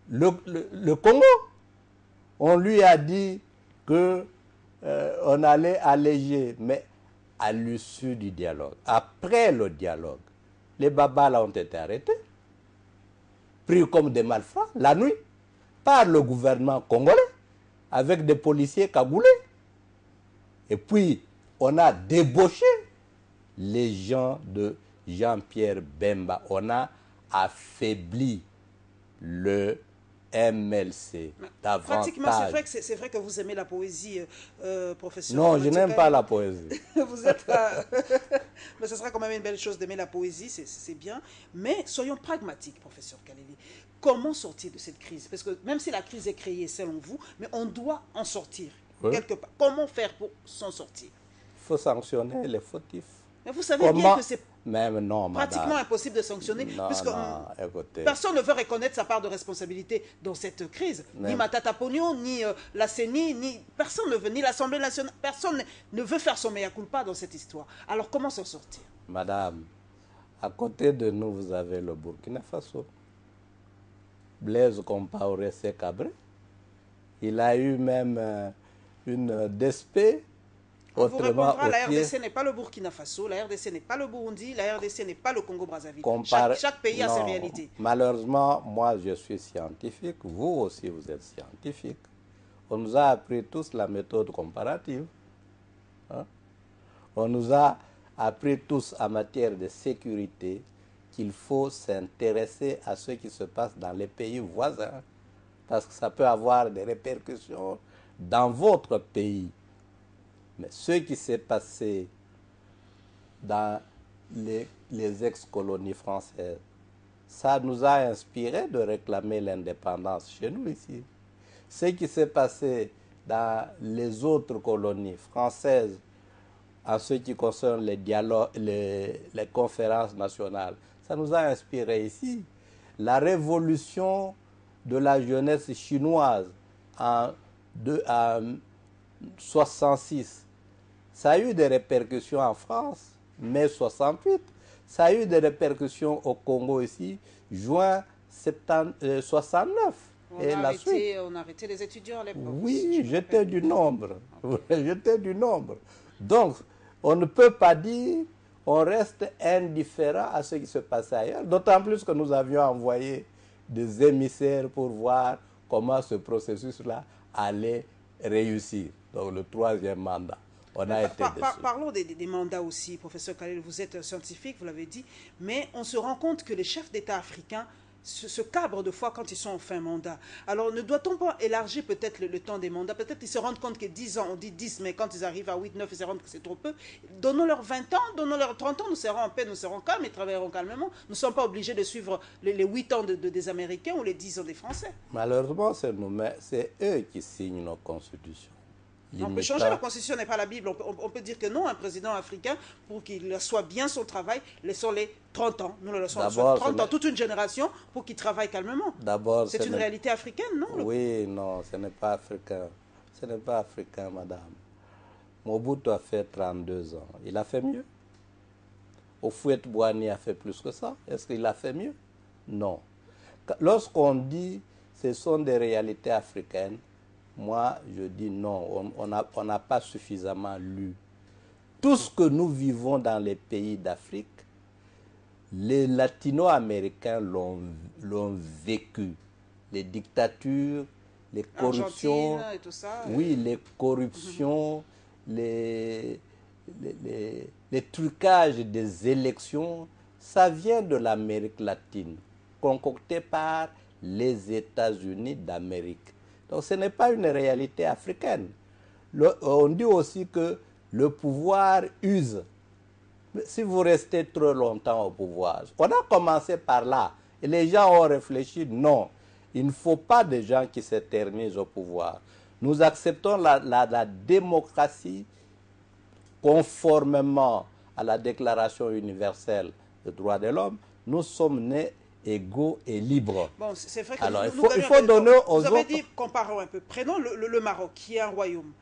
le Congo. On lui a dit qu'on allait alléger, mais à l'issue du dialogue, après le dialogue, les babas ont été arrêtés, pris comme des malfrats, la nuit, par le gouvernement congolais, avec des policiers cagoulés. Et puis, on a débauché les gens de Jean-Pierre Bemba. On a affaibli le MLC davantage. Pratiquement, c'est vrai que vous aimez la poésie, professeur. Non, je n'aime pas la poésie. Vous êtes... Mais ce sera quand même une belle chose d'aimer la poésie, c'est bien. Mais soyons pragmatiques, professeur Kalele. Comment sortir de cette crise? Parce que même si la crise est créée selon vous, mais on doit en sortir quelque part. Comment faire pour s'en sortir? Il faut sanctionner les fautifs. Mais vous savez bien que c'est Même non, madame. Pratiquement impossible de sanctionner, Non, puisque non, écoutez. personne ne veut reconnaître sa part de responsabilité dans cette crise. Mais... Ni Matata Pognon, ni la CENI, personne ne veut, ni l'Assemblée nationale, personne ne veut faire son mea culpa dans cette histoire. Alors comment s'en sortir? Madame, à côté de nous, vous avez le Burkina Faso. Blaise Compaoré Sécabré. Il a eu même une DSP. On vous répondra, la RDC n'est pas le Burkina Faso, la RDC n'est pas le Burundi, la RDC n'est pas le Congo-Brazzaville. Chaque pays a ses réalités. Malheureusement, moi je suis scientifique, vous aussi vous êtes scientifique. On nous a appris tous la méthode comparative. Hein? On nous a appris tous en matière de sécurité qu'il faut s'intéresser à ce qui se passe dans les pays voisins. Parce que ça peut avoir des répercussions dans votre pays. Mais ce qui s'est passé dans les ex-colonies françaises, ça nous a inspiré de réclamer l'indépendance chez nous ici. Ce qui s'est passé dans les autres colonies françaises, en ce qui concerne les dialogues, les conférences nationales, ça nous a inspiré ici. La révolution de la jeunesse chinoise en 1966, ça a eu des répercussions en France, mai 68. Ça a eu des répercussions au Congo ici, juin 69. On a arrêté les étudiants à l'époque. Oui, j'étais du nombre. J'étais du nombre. Donc, on ne peut pas dire, on reste indifférent à ce qui se passait ailleurs. D'autant plus que nous avions envoyé des émissaires pour voir comment ce processus-là allait réussir. Donc, le 3e mandat. On a été Parlons des mandats aussi, professeur Khalil, vous êtes scientifique, vous l'avez dit, mais on se rend compte que les chefs d'État africains se cabrent de fois quand ils sont en fin mandat. Alors ne doit-on pas élargir peut-être le temps des mandats? Peut-être qu'ils se rendent compte que 10 ans, on dit 10, mais quand ils arrivent à 8, 9, ils se rendent compte que c'est trop peu. Donnons-leur 20 ans, donnons-leur 30 ans, nous serons en paix, nous serons calmes, ils travailleront calmement. Nous ne sommes pas obligés de suivre les 8 ans des Américains ou les 10 ans des Français. Malheureusement, c'est eux qui signent nos constitutions. On peut changer, la Constitution n'est pas la Bible. On peut dire que non, un président africain, pour qu'il soit bien son travail, laissons-les 30 ans. Nous le laissons 30 ans, toute une génération, pour qu'il travaille calmement. C'est une réalité africaine, non? Oui, non, ce n'est pas africain. Ce n'est pas africain, madame. Mobutu a fait 32 ans. Il a fait mieux. Houphouët-Boigny a fait plus que ça. Est-ce qu'il a fait mieux? Non. Lorsqu'on dit que ce sont des réalités africaines, moi, je dis non, on n'a pas suffisamment lu. Tout ce que nous vivons dans les pays d'Afrique, les latino-américains l'ont vécu. Les dictatures, les corruptions, et tout ça, oui, les corruptions, les trucages des élections, ça vient de l'Amérique latine, concocté par les États-Unis d'Amérique. Donc ce n'est pas une réalité africaine. On dit aussi que le pouvoir use. Mais si vous restez trop longtemps au pouvoir, on a commencé par là. Et les gens ont réfléchi, non, il ne faut pas des gens qui s'éternisent au pouvoir. Nous acceptons la démocratie conformément à la Déclaration universelle des droits de l'homme. Nous sommes nés égaux et libres. Bon, c'est vrai que alors, il faut donner aux autres... Vous avez dit, comparons un peu. Prenons le Maroc, qui est un royaume.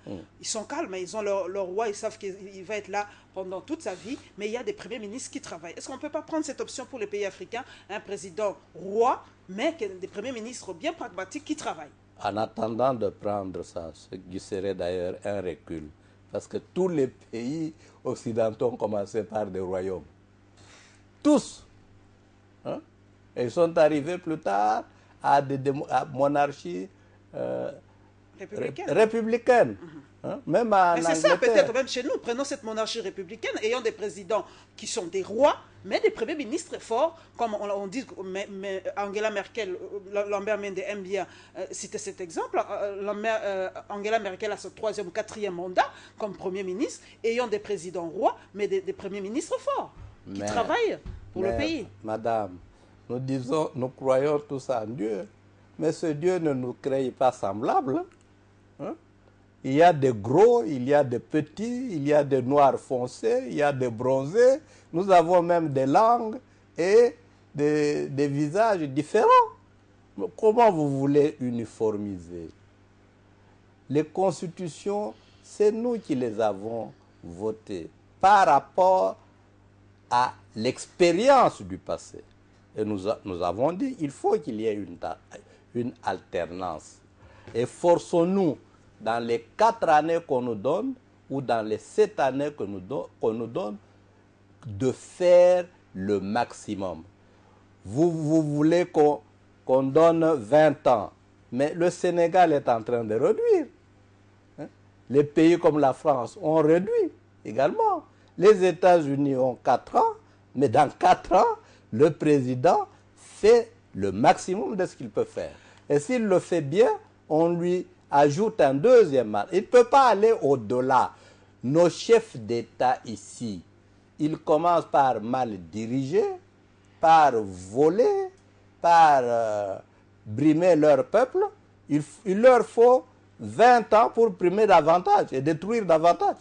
Ils sont calmes, ils ont leur roi, ils savent qu'il va être là pendant toute sa vie, mais il y a des premiers ministres qui travaillent. Est-ce qu'on ne peut pas prendre cette option pour les pays africains, un président roi, mais des premiers ministres bien pragmatiques qui travaillent? En attendant de prendre ça, ce qui serait d'ailleurs un recul, parce que tous les pays occidentaux ont commencé par des royaumes. Tous. Hein? Et ils sont arrivés plus tard à des monarchies républicaines. Hein? Même en mais c'est ça, peut-être même chez nous. Prenons cette monarchie républicaine, ayant des présidents qui sont des rois, mais des premiers ministres forts, comme on dit, mais Angela Merkel, Lambert Mende aime bien citer cet exemple. Angela Merkel a son 3e ou 4e mandat comme premier ministre, ayant des présidents rois, mais des premiers ministres forts, qui travaillent pour le pays. Madame, nous croyons tous en Dieu, mais ce Dieu ne nous crée pas semblables. Hein? Il y a des gros, il y a des petits, il y a des noirs foncés, il y a des bronzés, Nous avons même des langues et des visages différents. Comment vous voulez uniformiser? Les constitutions, c'est nous qui les avons votées par rapport à l'expérience du passé. Et nous avons dit qu'il faut qu'il y ait une alternance. Et forçons-nous, dans les 4 années qu'on nous donne, ou dans les 7 années qu'on nous donne, de faire le maximum. Vous voulez qu'on donne 20 ans, mais le Sénégal est en train de réduire. Les pays comme la France ont réduit également. Les États-Unis ont 4 ans, mais dans 4 ans, le président fait le maximum de ce qu'il peut faire. Et s'il le fait bien, on lui ajoute un 2e mandat. Il ne peut pas aller au-delà. Nos chefs d'État ici, ils commencent par mal diriger, par voler, par brimer leur peuple. Il leur faut 20 ans pour brimer davantage et détruire davantage.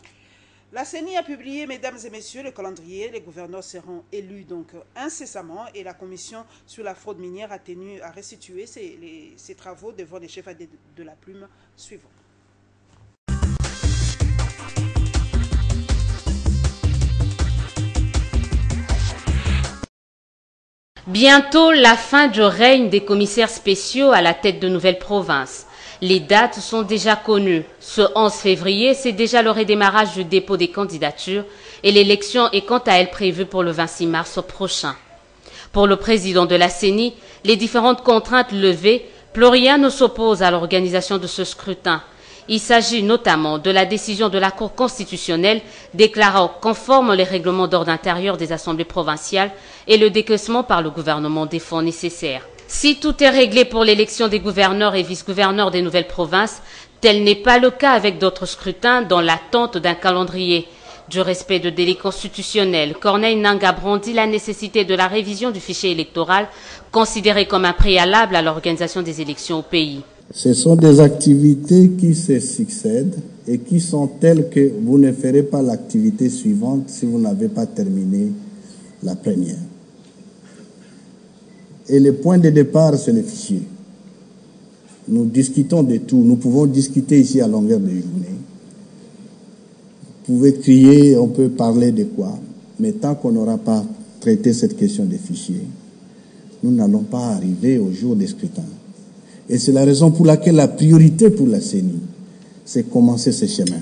La CENI a publié, mesdames et messieurs, le calendrier. Les gouverneurs seront élus donc incessamment et la commission sur la fraude minière a tenu à restituer ses travaux devant les chefs de la plume suivants. Bientôt la fin du règne des commissaires spéciaux à la tête de nouvelles provinces. Les dates sont déjà connues. Ce 11 février, c'est déjà le redémarrage du dépôt des candidatures et l'élection est quant à elle prévue pour le 26 mars prochain. Pour le président de la CENI, les différentes contraintes levées, plus rien ne s'oppose à l'organisation de ce scrutin. Il s'agit notamment de la décision de la Cour constitutionnelle déclarant conforme les règlements d'ordre intérieur des assemblées provinciales et le décaissement par le gouvernement des fonds nécessaires. Si tout est réglé pour l'élection des gouverneurs et vice-gouverneurs des nouvelles provinces, tel n'est pas le cas avec d'autres scrutins dans l'attente d'un calendrier. Du respect de délai constitutionnel, Corneille Nangaa brandit la nécessité de la révision du fichier électoral, considéré comme un préalable à l'organisation des élections au pays. Ce sont des activités qui se succèdent et qui sont telles que vous ne ferez pas l'activité suivante si vous n'avez pas terminé la première. Et le point de départ, c'est le fichier. Nous discutons de tout. Nous pouvons discuter ici à longueur de journée. Vous pouvez crier, on peut parler de quoi. Mais tant qu'on n'aura pas traité cette question des fichiers, nous n'allons pas arriver au jour des scrutins. Et c'est la raison pour laquelle la priorité pour la CENI, c'est commencer ce chemin.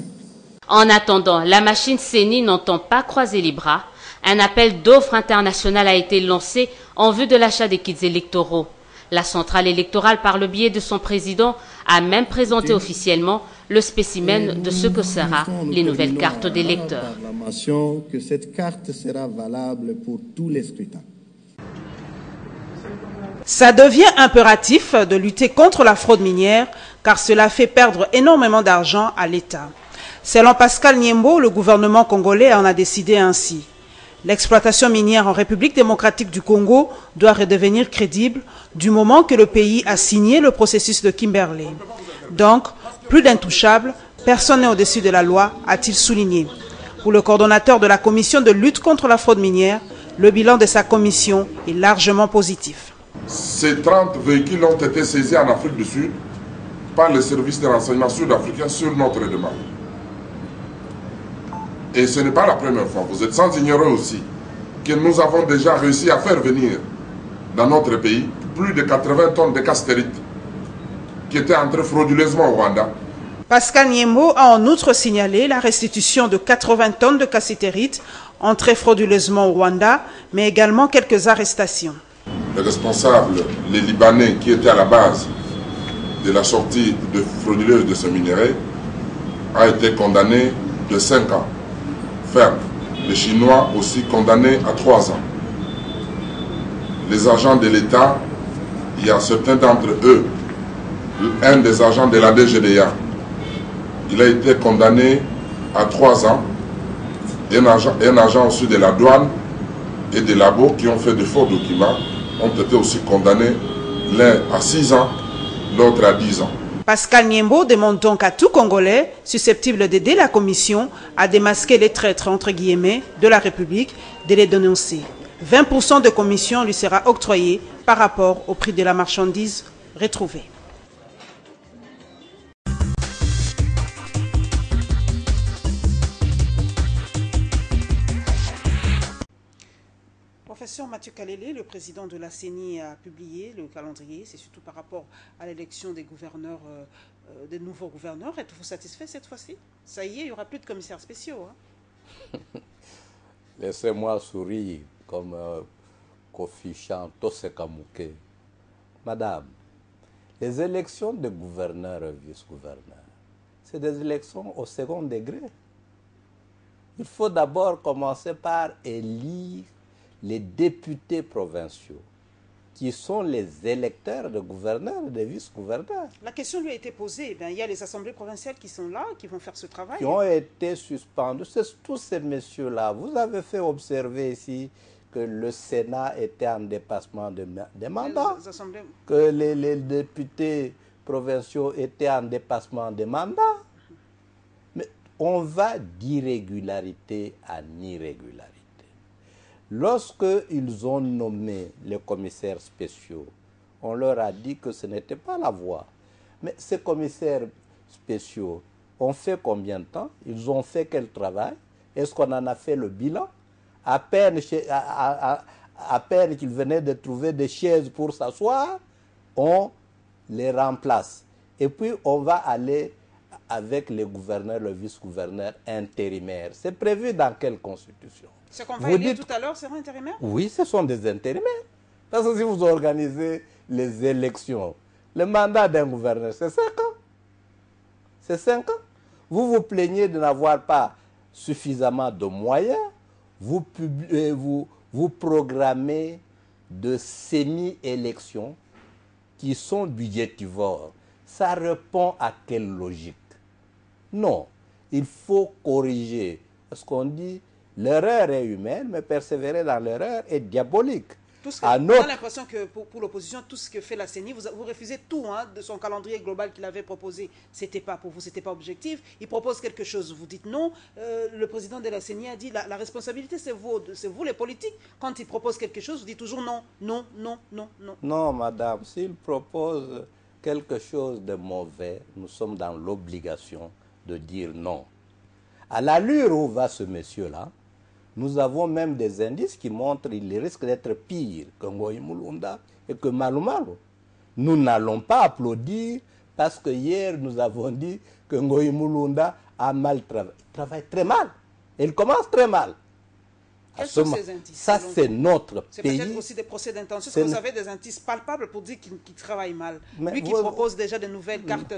En attendant, la machine CENI n'entend pas croiser les bras. Un appel d'offres international a été lancé en vue de l'achat des kits électoraux. La centrale électorale, par le biais de son président, a même présenté officiellement le spécimen de ce que seront les nouvelles cartes d'électeurs. Que cette carte sera valable pour tous les scrutins. Ça devient impératif de lutter contre la fraude minière car cela fait perdre énormément d'argent à l'État. Selon Pascal Nyembo, le gouvernement congolais en a décidé ainsi. L'exploitation minière en République démocratique du Congo doit redevenir crédible du moment que le pays a signé le processus de Kimberley. Donc, plus d'intouchables, personne n'est au-dessus de la loi, a-t-il souligné. Pour le coordonnateur de la commission de lutte contre la fraude minière, le bilan de sa commission est largement positif. Ces 30 véhicules ont été saisis en Afrique du Sud par le service de renseignement sud-africain sur notre demande. Et ce n'est pas la première fois. Vous êtes sans ignorer aussi que nous avons déjà réussi à faire venir dans notre pays plus de 80 tonnes de castérite qui étaient entrées frauduleusement au Rwanda. Pascal Nyembo a en outre signalé la restitution de 80 tonnes de cassitérite entrées frauduleusement au Rwanda, mais également quelques arrestations. Les responsables, les Libanais qui étaient à la base de la sortie frauduleuse de ce minerai, a été condamné de 5 ans ferme. Les Chinois aussi condamnés à 3 ans. Les agents de l'État, il y a certains d'entre eux, un des agents de la DGDA, il a été condamné à 3 ans. Un agent aussi de la douane et des labos qui ont fait de faux documents ont été aussi condamnés, l'un à 6 ans, l'autre à 10 ans. Pascal Niembo demande donc à tout Congolais susceptible d'aider la commission à démasquer les traîtres, entre guillemets, de la République, de les dénoncer. 20% de commission lui sera octroyée par rapport au prix de la marchandise retrouvée. Professeur Mathieu Kalele, le président de la CENI, a publié le calendrier. C'est surtout par rapport à l'élection des gouverneurs, des nouveaux gouverneurs. Êtes-vous satisfait cette fois-ci? Ça y est, il n'y aura plus de commissaires spéciaux. Hein? Laissez-moi sourire comme Kofi Tosekamouke. Madame, les élections de gouverneurs et vice-gouverneurs, c'est des élections au second degré. Il faut d'abord commencer par élire les députés provinciaux, qui sont les électeurs de gouverneurs et de vice-gouverneurs. La question lui a été posée. Il y a les assemblées provinciales qui sont là, qui vont faire ce travail. Qui ont été suspendus. C'est tous ces messieurs-là. Vous avez fait observer ici que le Sénat était en dépassement de mandats, que les députés provinciaux étaient en dépassement de mandats. Mais on va d'irrégularité en irrégularité. Lorsqu'ils ont nommé les commissaires spéciaux, on leur a dit que ce n'était pas la voie. Mais ces commissaires spéciaux ont fait combien de temps? Ils ont fait quel travail? Est-ce qu'on en a fait le bilan? À peine qu'ils venaient de trouver des chaises pour s'asseoir, on les remplace. Et puis on va aller avec les gouverneurs, le vice-gouverneur intérimaire. C'est prévu dans quelle constitution? Ce qu'on va élire tout à l'heure sera intérimaire? Oui, ce sont des intérimaires. Parce que si vous organisez les élections, le mandat d'un gouverneur, c'est 5 ans. C'est 5 ans. Vous vous plaignez de n'avoir pas suffisamment de moyens. Vous programmez de semi-élections qui sont budgétivores. Ça répond à quelle logique? Non, il faut corriger. Parce qu'on dit, l'erreur est humaine, mais persévérer dans l'erreur est diabolique. On a l'impression que pour l'opposition, tout ce que fait la CENI, vous refusez tout de son calendrier global qu'il avait proposé. C'était pas pour vous, c'était pas objectif. Il propose quelque chose, vous dites non. Le président de la CENI a dit la responsabilité, c'est vous les politiques. Quand il propose quelque chose, vous dites toujours non, non, non, non, non. Non, madame, s'il propose quelque chose de mauvais, nous sommes dans l'obligation de dire non. À l'allure où va ce monsieur-là, nous avons même des indices qui montrent qu'il risque d'être pire que Ngoï Mulunda et que Malou Malou. Nous n'allons pas applaudir parce que hier nous avons dit que Ngoï Mulunda a mal travaillé. Il travaille très mal. Il commence très mal. Quels sont ces indices? Ça, c'est notre pays. C'est peut-être aussi des procès d'intention. Est-ce que vous avez des indices palpables pour dire qu'il travaille mal? Lui qui propose déjà de nouvelles cartes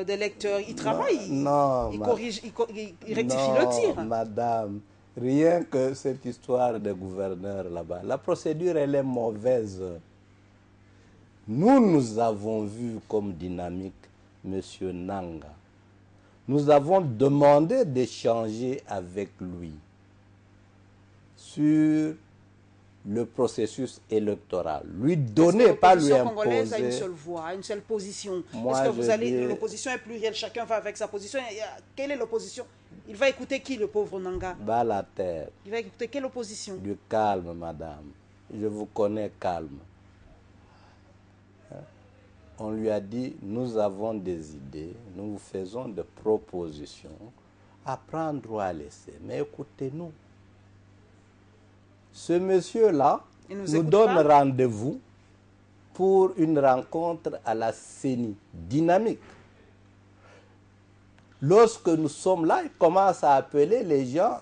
d'électeurs, il travaille, il corrige, il rectifie le tir. Madame, rien que cette histoire de gouverneur là-bas, la procédure, elle est mauvaise. Nous avons vu comme dynamique M. Nanga. Nous avons demandé d'échanger avec lui sur le processus électoral. Lui donner, pas lui imposer. L'opposition congolaise a une seule voix, une seule position. Est-ce que vous allez... L'opposition est plurielle, chacun va avec sa position. Quelle est l'opposition? Il va écouter qui, le pauvre Nanga? Bas la terre. Il va écouter quelle opposition? Du calme, madame. Je vous connais calme. On lui a dit, nous avons des idées, nous vous faisons des propositions, à prendre ou à laisser. Mais écoutez-nous. Ce monsieur-là nous donne rendez-vous pour une rencontre à la CENI dynamique. Lorsque nous sommes là, il commence à appeler les gens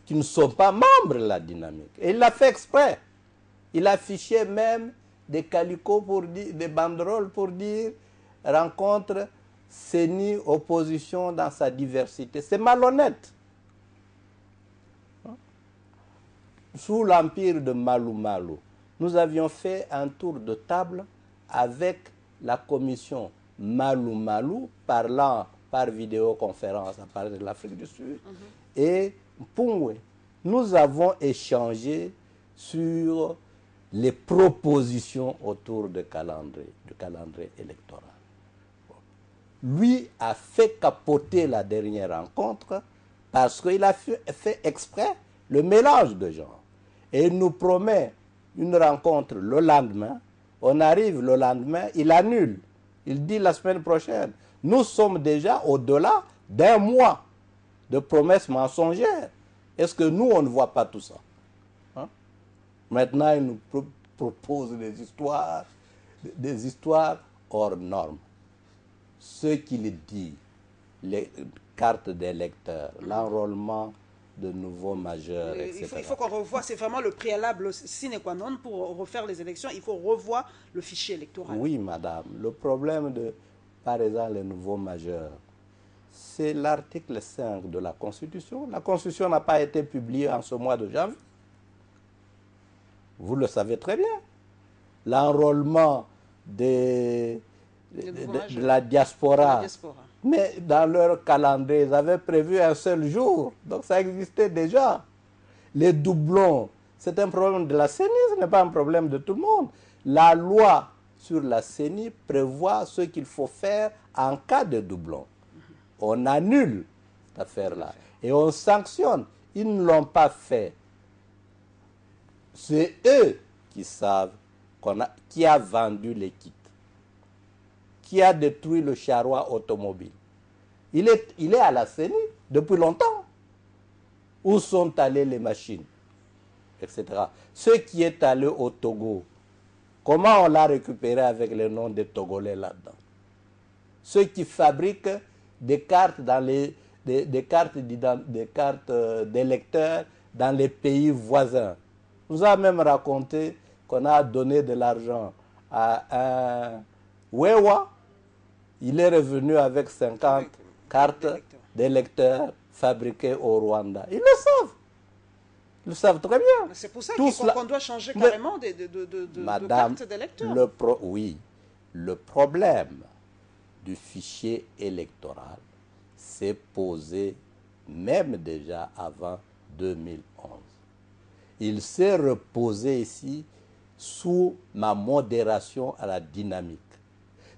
qui ne sont pas membres de la dynamique. Et il l'a fait exprès. Il affichait même des calicots pour dire, des banderoles pour dire rencontre CENI opposition dans sa diversité. C'est malhonnête. Sous l'empire de Malou Malou, nous avions fait un tour de table avec la commission Malou Malou, parlant par vidéoconférence à parler de l'Afrique du Sud, et Pungwe. Nous avons échangé sur les propositions autour du calendrier électoral. lui a fait capoter la dernière rencontre parce qu'il a fait exprès le mélange de gens. Et il nous promet une rencontre le lendemain. On arrive le lendemain, il annule. Il dit la semaine prochaine. Nous sommes déjà au-delà d'un mois de promesses mensongères. Est-ce que nous, on ne voit pas tout ça? Hein? Maintenant, il nous propose des histoires hors normes. Ce qu'il dit, les cartes d'électeurs, l'enrôlement de nouveaux majeurs, etc. Il faut qu'on revoie, c'est vraiment le préalable sine qua non pour refaire les élections. Il faut revoir le fichier électoral. Oui, madame. Le problème de, par exemple, les nouveaux majeurs, c'est l'article 5 de la Constitution. La Constitution n'a pas été publiée en ce mois de janvier. Vous le savez très bien. L'enrôlement de la diaspora. Mais dans leur calendrier, ils avaient prévu un seul jour. Donc ça existait déjà. Les doublons, c'est un problème de la CENI, ce n'est pas un problème de tout le monde. La loi sur la CENI prévoit ce qu'il faut faire en cas de doublon. On annule cette affaire-là et on sanctionne. Ils ne l'ont pas fait. C'est eux qui savent qui a vendu les kits, qui a détruit le charroi automobile. Il est à la CENI depuis longtemps. Où sont allées les machines, etc. Ce qui est allé au Togo, comment on l'a récupéré avec le nom des Togolais là-dedans? Ceux qui fabriquent des cartes des cartes d'électeurs dans les pays voisins. On nous a même raconté qu'on a donné de l'argent à un Wewa. Il est revenu avec 50 cartes d'électeurs fabriquées au Rwanda. Ils le savent. Ils le savent très bien. C'est pour ça qu'on doit changer carrément de cartes d'électeurs. Oui. Le problème du fichier électoral s'est posé même déjà avant 2011. Il s'est reposé ici sous ma modération à la dynamique.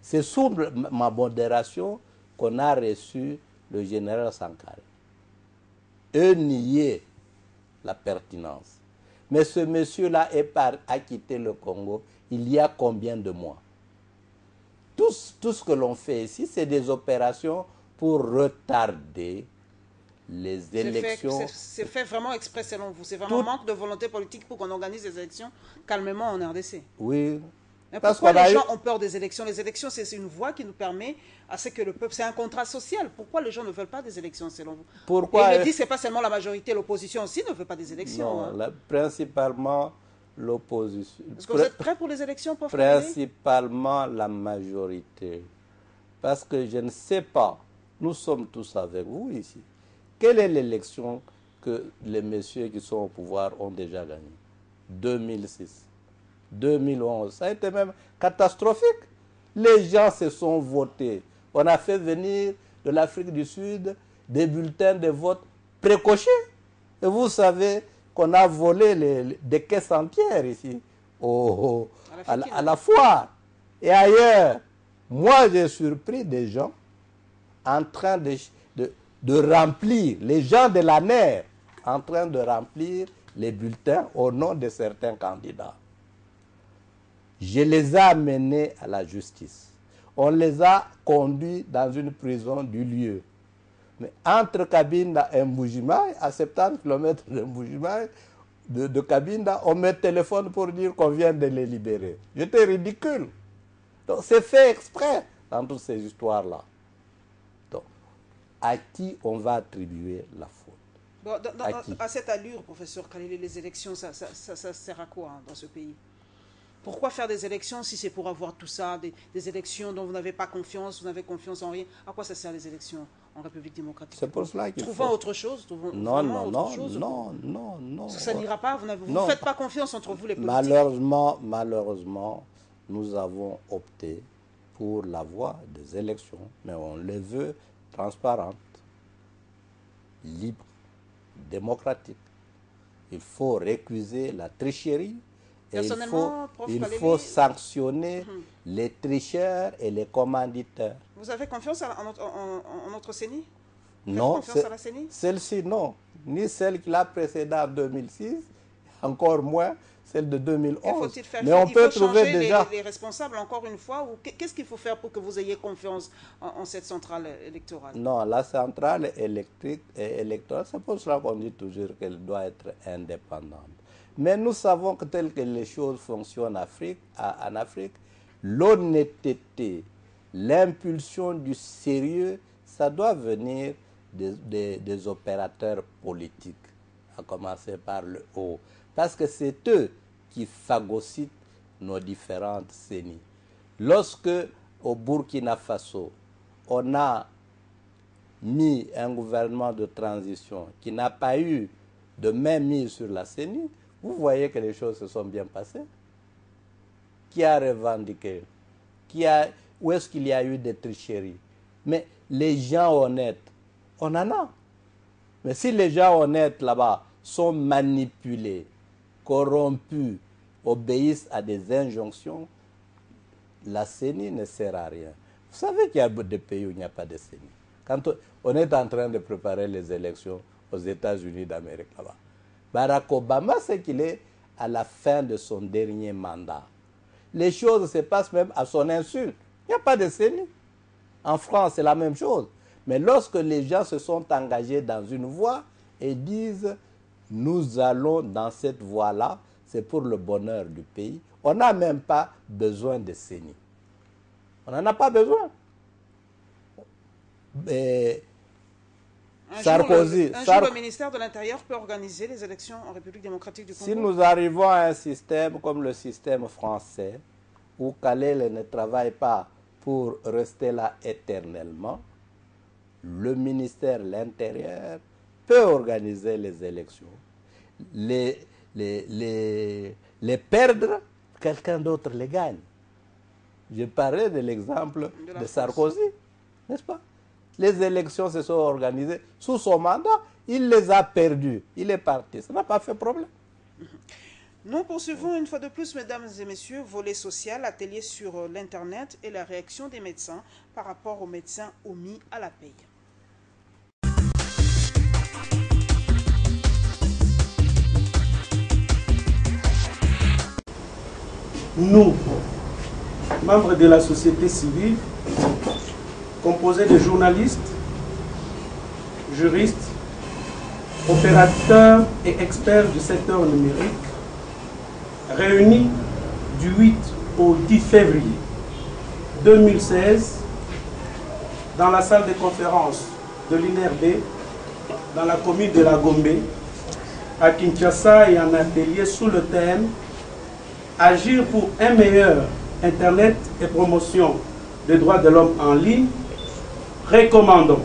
C'est sous ma modération qu'on a reçu le général Sankara. Eux niaient la pertinence. Mais ce monsieur-là a quitté le Congo il y a combien de mois? Tout ce que l'on fait ici, c'est des opérations pour retarder les élections. C'est fait vraiment exprès selon vous. C'est vraiment un manque de volonté politique pour qu'on organise des élections calmement en RDC. Oui. Mais pourquoi les gens ont peur des élections? Les élections, c'est une voie qui nous permet à ce que le peuple... C'est un contrat social. Pourquoi les gens ne veulent pas des élections selon vous? Pourquoi? Et il le dit, ce n'est pas seulement la majorité, l'opposition aussi ne veut pas des élections. Non, principalement l'opposition. Est-ce que vous êtes prêts pour les élections, Prof? Principalement la majorité. Parce que je ne sais pas, nous sommes tous avec vous ici. Quelle est l'élection que les messieurs qui sont au pouvoir ont déjà gagnée? 2006, 2011, ça a été même catastrophique. Les gens se sont votés. On a fait venir de l'Afrique du Sud des bulletins de vote précochés. Et vous savez qu'on a volé des caisses entières ici, à la foire. Et ailleurs, moi j'ai surpris des gens en train de remplir, les gens de la NER, en train de remplir les bulletins au nom de certains candidats. Je les ai amenés à la justice. On les a conduits dans une prison du lieu. Mais entre Cabinda et Mbujimaï, à 70 km de Mbujimaï, de Cabinda, on me téléphone pour dire qu'on vient de les libérer. J'étais ridicule. Donc c'est fait exprès dans toutes ces histoires-là. Donc, à qui on va attribuer la faute? Bon, à cette allure, professeur Kalele, les élections, ça sert à quoi dans ce pays? Pourquoi faire des élections si c'est pour avoir tout ça, des élections dont vous n'avez pas confiance, vous n'avez confiance en rien? À quoi ça sert les élections en République démocratique? C'est pour cela qu'il Trouvons autre chose. Non. Parce que ça n'ira pas, vous ne faites pas confiance entre vous les politiques. Malheureusement, nous avons opté pour la voie des élections, mais on les veut transparentes, libres, démocratiques. Il faut récuser la tricherie. Et il faut sanctionner les tricheurs et les commanditeurs. Vous avez confiance en notre CENI? Non, confiance à la CENI? Celle-ci, non. Ni celle qui l'a précédée en 2006, encore moins celle de 2011. Mais on peut trouver déjà les responsables encore une fois, ou qu'est-ce qu'il faut faire pour que vous ayez confiance en cette centrale électorale? Non, la centrale électorale, c'est pour cela qu'on dit toujours qu'elle doit être indépendante. Mais nous savons que tel que les choses fonctionnent en Afrique, l'honnêteté, l'impulsion du sérieux, ça doit venir des opérateurs politiques, à commencer par le haut. Parce que c'est eux qui phagocytent nos différentes CENI. Lorsque, au Burkina Faso, on a mis un gouvernement de transition qui n'a pas eu de main mise sur la CENI, vous voyez que les choses se sont bien passées. Qui a revendiqué? Où est-ce qu'il y a eu des tricheries? Mais les gens honnêtes, on en a. Mais si les gens honnêtes là-bas sont manipulés, corrompus, obéissent à des injonctions, la CENI ne sert à rien. Vous savez qu'il y a des pays où il n'y a pas de CENI. Quand on est en train de préparer les élections aux États-Unis d'Amérique là-bas, Barack Obama sait qu'il est à la fin de son dernier mandat. Les choses se passent même à son insu. Il n'y a pas de CENI. En France, c'est la même chose. Mais lorsque les gens se sont engagés dans une voie et disent « nous allons dans cette voie-là, c'est pour le bonheur du pays », on n'a même pas besoin de CENI. On n'en a pas besoin. Sarkozy, un jour, le ministère de l'Intérieur peut organiser les élections en République démocratique du Congo. Si nous arrivons à un système comme le système français, où Kalele ne travaille pas pour rester là éternellement, le ministère de l'Intérieur peut organiser les élections, les perdre, quelqu'un d'autre les gagne. Je parlais de l'exemple de Sarkozy, n'est-ce pas? Les élections se sont organisées sous son mandat, il les a perdues, il est parti, ça n'a pas fait problème. Nous poursuivons une fois de plus, mesdames et messieurs, volet social, atelier sur l'Internet et la réaction des médecins par rapport aux médecins omis à la paye. Nous, membres de la société civile, composés de journalistes, juristes, opérateurs et experts du secteur numérique, réunis du 8 au 10 février 2016 dans la salle de conférence de l'INRB, dans la commune de la Gombe, à Kinshasa, et en atelier sous le thème « Agir pour un meilleur Internet et promotion des droits de l'homme en ligne », recommandons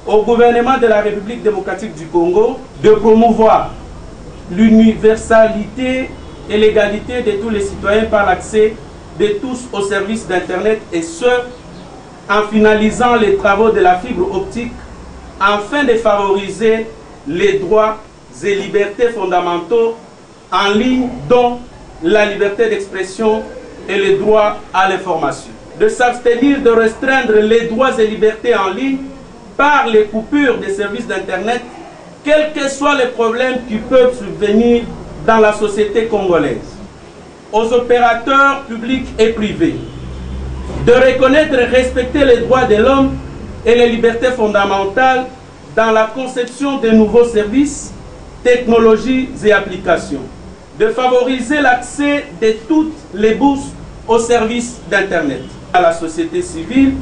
au gouvernement de la République démocratique du Congo de promouvoir l'universalité et l'égalité de tous les citoyens par l'accès de tous aux services d'Internet, et ce, en finalisant les travaux de la fibre optique afin de favoriser les droits et libertés fondamentaux en ligne, dont la liberté d'expression et le droit à l'information. De s'abstenir de restreindre les droits et libertés en ligne par les coupures des services d'Internet, quels que soient les problèmes qui peuvent survenir dans la société congolaise. Aux opérateurs publics et privés de reconnaître et respecter les droits de l'homme et les libertés fondamentales dans la conception de nouveaux services, technologies et applications. De favoriser l'accès de toutes les bourses aux services d'Internet. À la société civile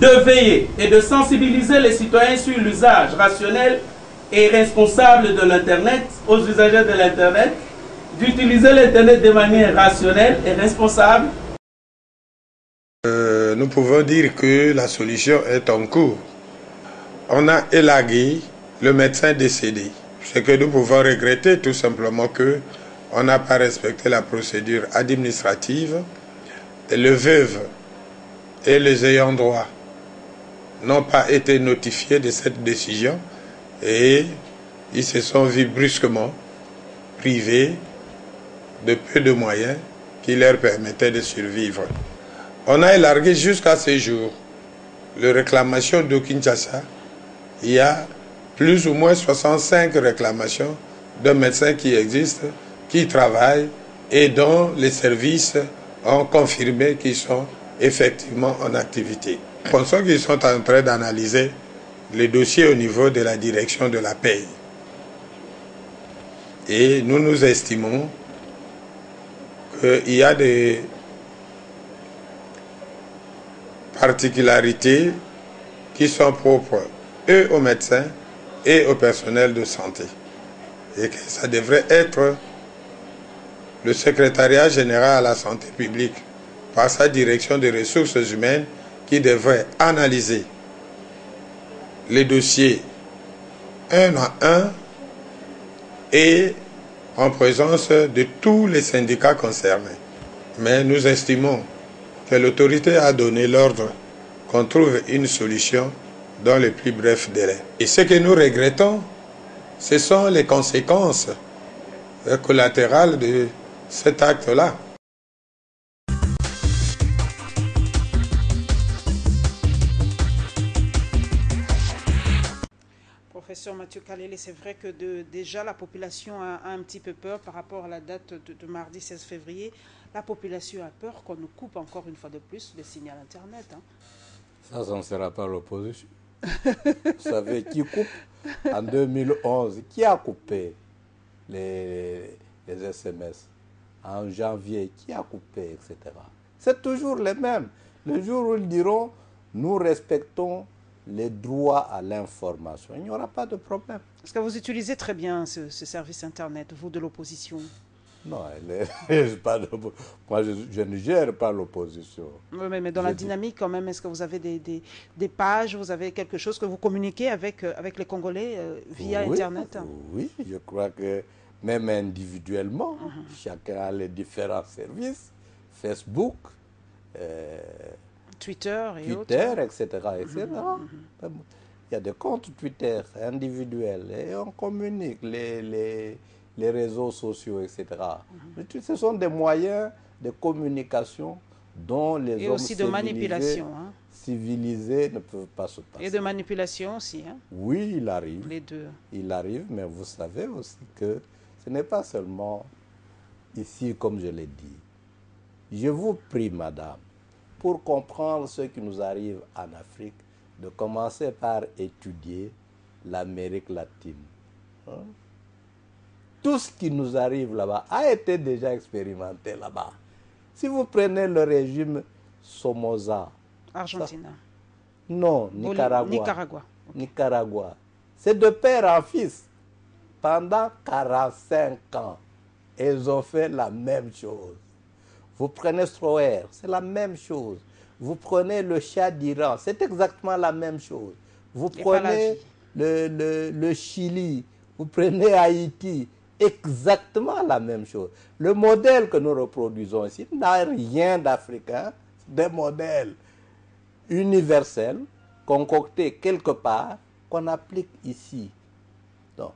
de veiller et de sensibiliser les citoyens sur l'usage rationnel et responsable de l'Internet, aux usagers de l'Internet, d'utiliser l'Internet de manière rationnelle et responsable. Nous pouvons dire que la solution est en cours. On a élagué le médecin décédé. Ce que nous pouvons regretter tout simplement que on n'a pas respecté la procédure administrative. Le veuve et les ayants droit n'ont pas été notifiés de cette décision et ils se sont vus brusquement privés de peu de moyens qui leur permettaient de survivre. On a élargi jusqu'à ce jour les réclamations de Kinshasa, il y a plus ou moins 65 réclamations de médecins qui existent, qui travaillent et dont les services ont confirmé qu'ils sont effectivement en activité. Nous pensons qu'ils sont en train d'analyser les dossiers au niveau de la direction de la paie. Et nous estimons qu'il y a des particularités qui sont propres eux aux médecins et au personnel de santé. Et que ça devrait être le secrétariat général à la santé publique, par sa direction des ressources humaines, qui devrait analyser les dossiers un à un et en présence de tous les syndicats concernés. Mais nous estimons que l'autorité a donné l'ordre qu'on trouve une solution dans les plus brefs délais. Et ce que nous regrettons, ce sont les conséquences collatérales de cet acte-là. Professeur Mathieu Kalele, c'est vrai que déjà la population a un petit peu peur par rapport à la date de mardi 16 février. La population a peur qu'on nous coupe encore une fois de plus le signal Internet. Ça ne sera pas l'opposition. Vous savez qui coupe en 2011? Qui a coupé les SMS? En janvier, qui a coupé, etc. C'est toujours les mêmes. Le jour où ils diront, nous respectons les droits à l'information, il n'y aura pas de problème. Est-ce que vous utilisez très bien ce service Internet, vous de l'opposition? Non, moi je ne gère pas l'opposition. Oui, mais dans la dynamique quand même, est-ce que vous avez des pages, vous avez quelque chose que vous communiquez avec les Congolais via Internet? Oui, je crois que même individuellement, chacun a les différents services, Facebook, Twitter, etc. etc. Il y a des comptes Twitter individuels et on communique les réseaux sociaux, etc. Ce sont des moyens de communication dont les hommes aussi de manipulation, civilisés ne peuvent pas se passer. Et de manipulation aussi. Oui, il arrive. Les deux. Il arrive, mais vous savez aussi que ce n'est pas seulement ici, comme je l'ai dit. Je vous prie, madame, pour comprendre ce qui nous arrive en Afrique, de commencer par étudier l'Amérique latine. Tout ce qui nous arrive là-bas a été déjà expérimenté là-bas. Si vous prenez le régime Somoza... Argentina. Non, Nicaragua. Nicaragua. Nicaragua. C'est de père en fils. Pendant 45 ans, ils ont fait la même chose. Vous prenez Stroher, c'est la même chose. Vous prenez le Shah d'Iran, c'est exactement la même chose. Vous prenez le Chili, vous prenez Haïti, exactement la même chose. Le modèle que nous reproduisons ici n'a rien d'africain, c'est des modèles universels, concoctés quelque part, qu'on applique ici. Donc,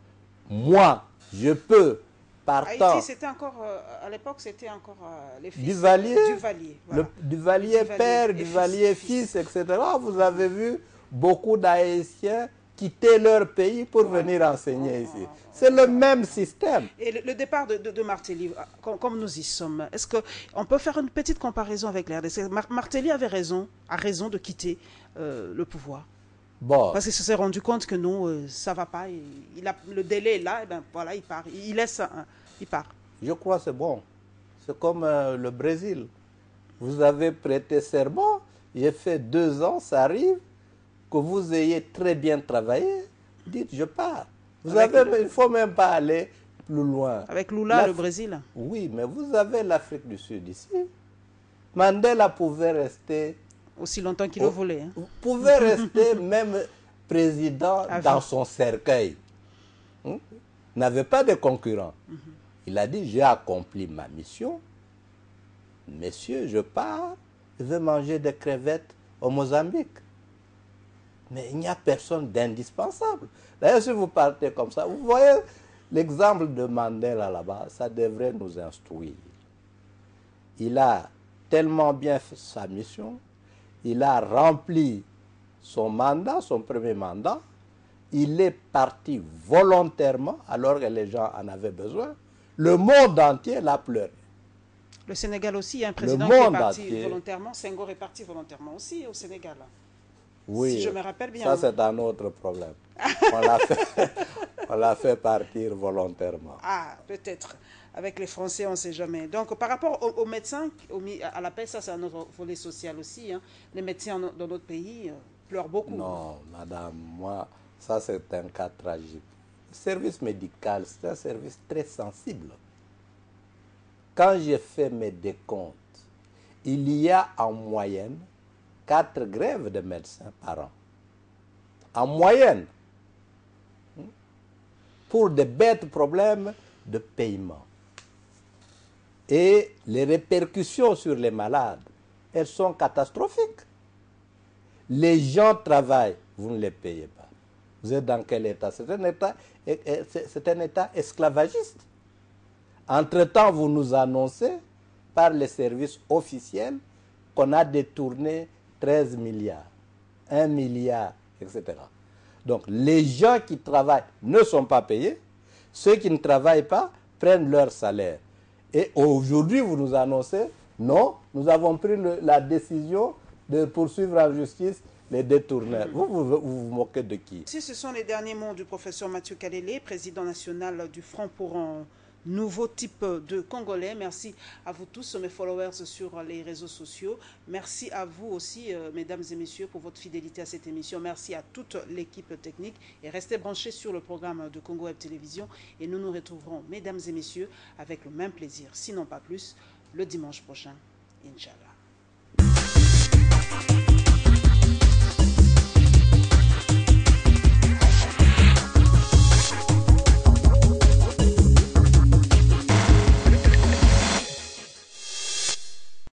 moi, je peux, partant... Haïti, c'était encore, à l'époque, c'était encore les fils Duvalier, voilà. Duvalier père, Duvalier fils, etc. Vous avez vu beaucoup d'Haïtiens quitter leur pays pour venir enseigner ici. C'est le même système. Et le départ de Martelly, comme nous y sommes, est-ce qu'on peut faire une petite comparaison avec l'RDC? Martelly a raison de quitter le pouvoir. Bon. Parce qu'il se s'est rendu compte que non, ça ne va pas. Le délai est là, et ben voilà, il part. Il part. Je crois que c'est bon. C'est comme le Brésil. Vous avez prêté serment, j'ai fait 2 ans, ça arrive, que vous ayez très bien travaillé, dites je pars. Il ne faut même pas aller plus loin. Avec Lula, le Brésil. Oui, mais vous avez l'Afrique du Sud ici. Mandela pouvait rester... Aussi longtemps qu'il le voulait. Pouvait rester même président dans son cercueil. N'avait pas de concurrent. Il a dit, j'ai accompli ma mission. Messieurs, je pars, je vais manger des crevettes au Mozambique. Mais il n'y a personne d'indispensable. D'ailleurs, si vous partez comme ça, vous voyez l'exemple de Mandela là-bas, ça devrait nous instruire. Il a tellement bien fait sa mission, il a rempli son mandat, son premier mandat, il est parti volontairement alors que les gens en avaient besoin. Le monde entier l'a pleuré. Le Sénégal aussi, il y a un président qui est parti volontairement. Senghor est parti volontairement aussi au Sénégal. Oui, si je me rappelle bien. Ça c'est un autre problème. On l'a fait partir volontairement. Ah, peut-être. Avec les Français, on ne sait jamais. Donc, par rapport aux médecins, à la paix, ça c'est un autre volet social aussi. Hein. Les médecins dans notre pays pleurent beaucoup. Non, madame, moi, ça c'est un cas tragique. Le service médical, c'est un service très sensible. Quand j'ai fait mes décomptes, il y a en moyenne 4 grèves de médecins par an. En moyenne. Pour des bêtes problèmes de paiement. Et les répercussions sur les malades, elles sont catastrophiques. Les gens travaillent, vous ne les payez pas. Vous êtes dans quel état? C'est un état esclavagiste. Entre-temps, vous nous annoncez par les services officiels qu'on a détourné 13 milliards, 1 milliard, etc. Donc, les gens qui travaillent ne sont pas payés. Ceux qui ne travaillent pas prennent leur salaire. Et aujourd'hui, vous nous annoncez, non, nous avons pris la décision de poursuivre en justice les détourneurs. Vous moquez de qui? Si ce sont les derniers mots du professeur Mathieu Kalele, président national du Front pour un nouveau type de Congolais. Merci à vous tous, mes followers sur les réseaux sociaux. Merci à vous aussi, mesdames et messieurs, pour votre fidélité à cette émission. Merci à toute l'équipe technique. Et restez branchés sur le programme de Congo Web Télévision. Et nous nous retrouverons, mesdames et messieurs, avec le même plaisir, sinon pas plus, le dimanche prochain. Inch'Allah.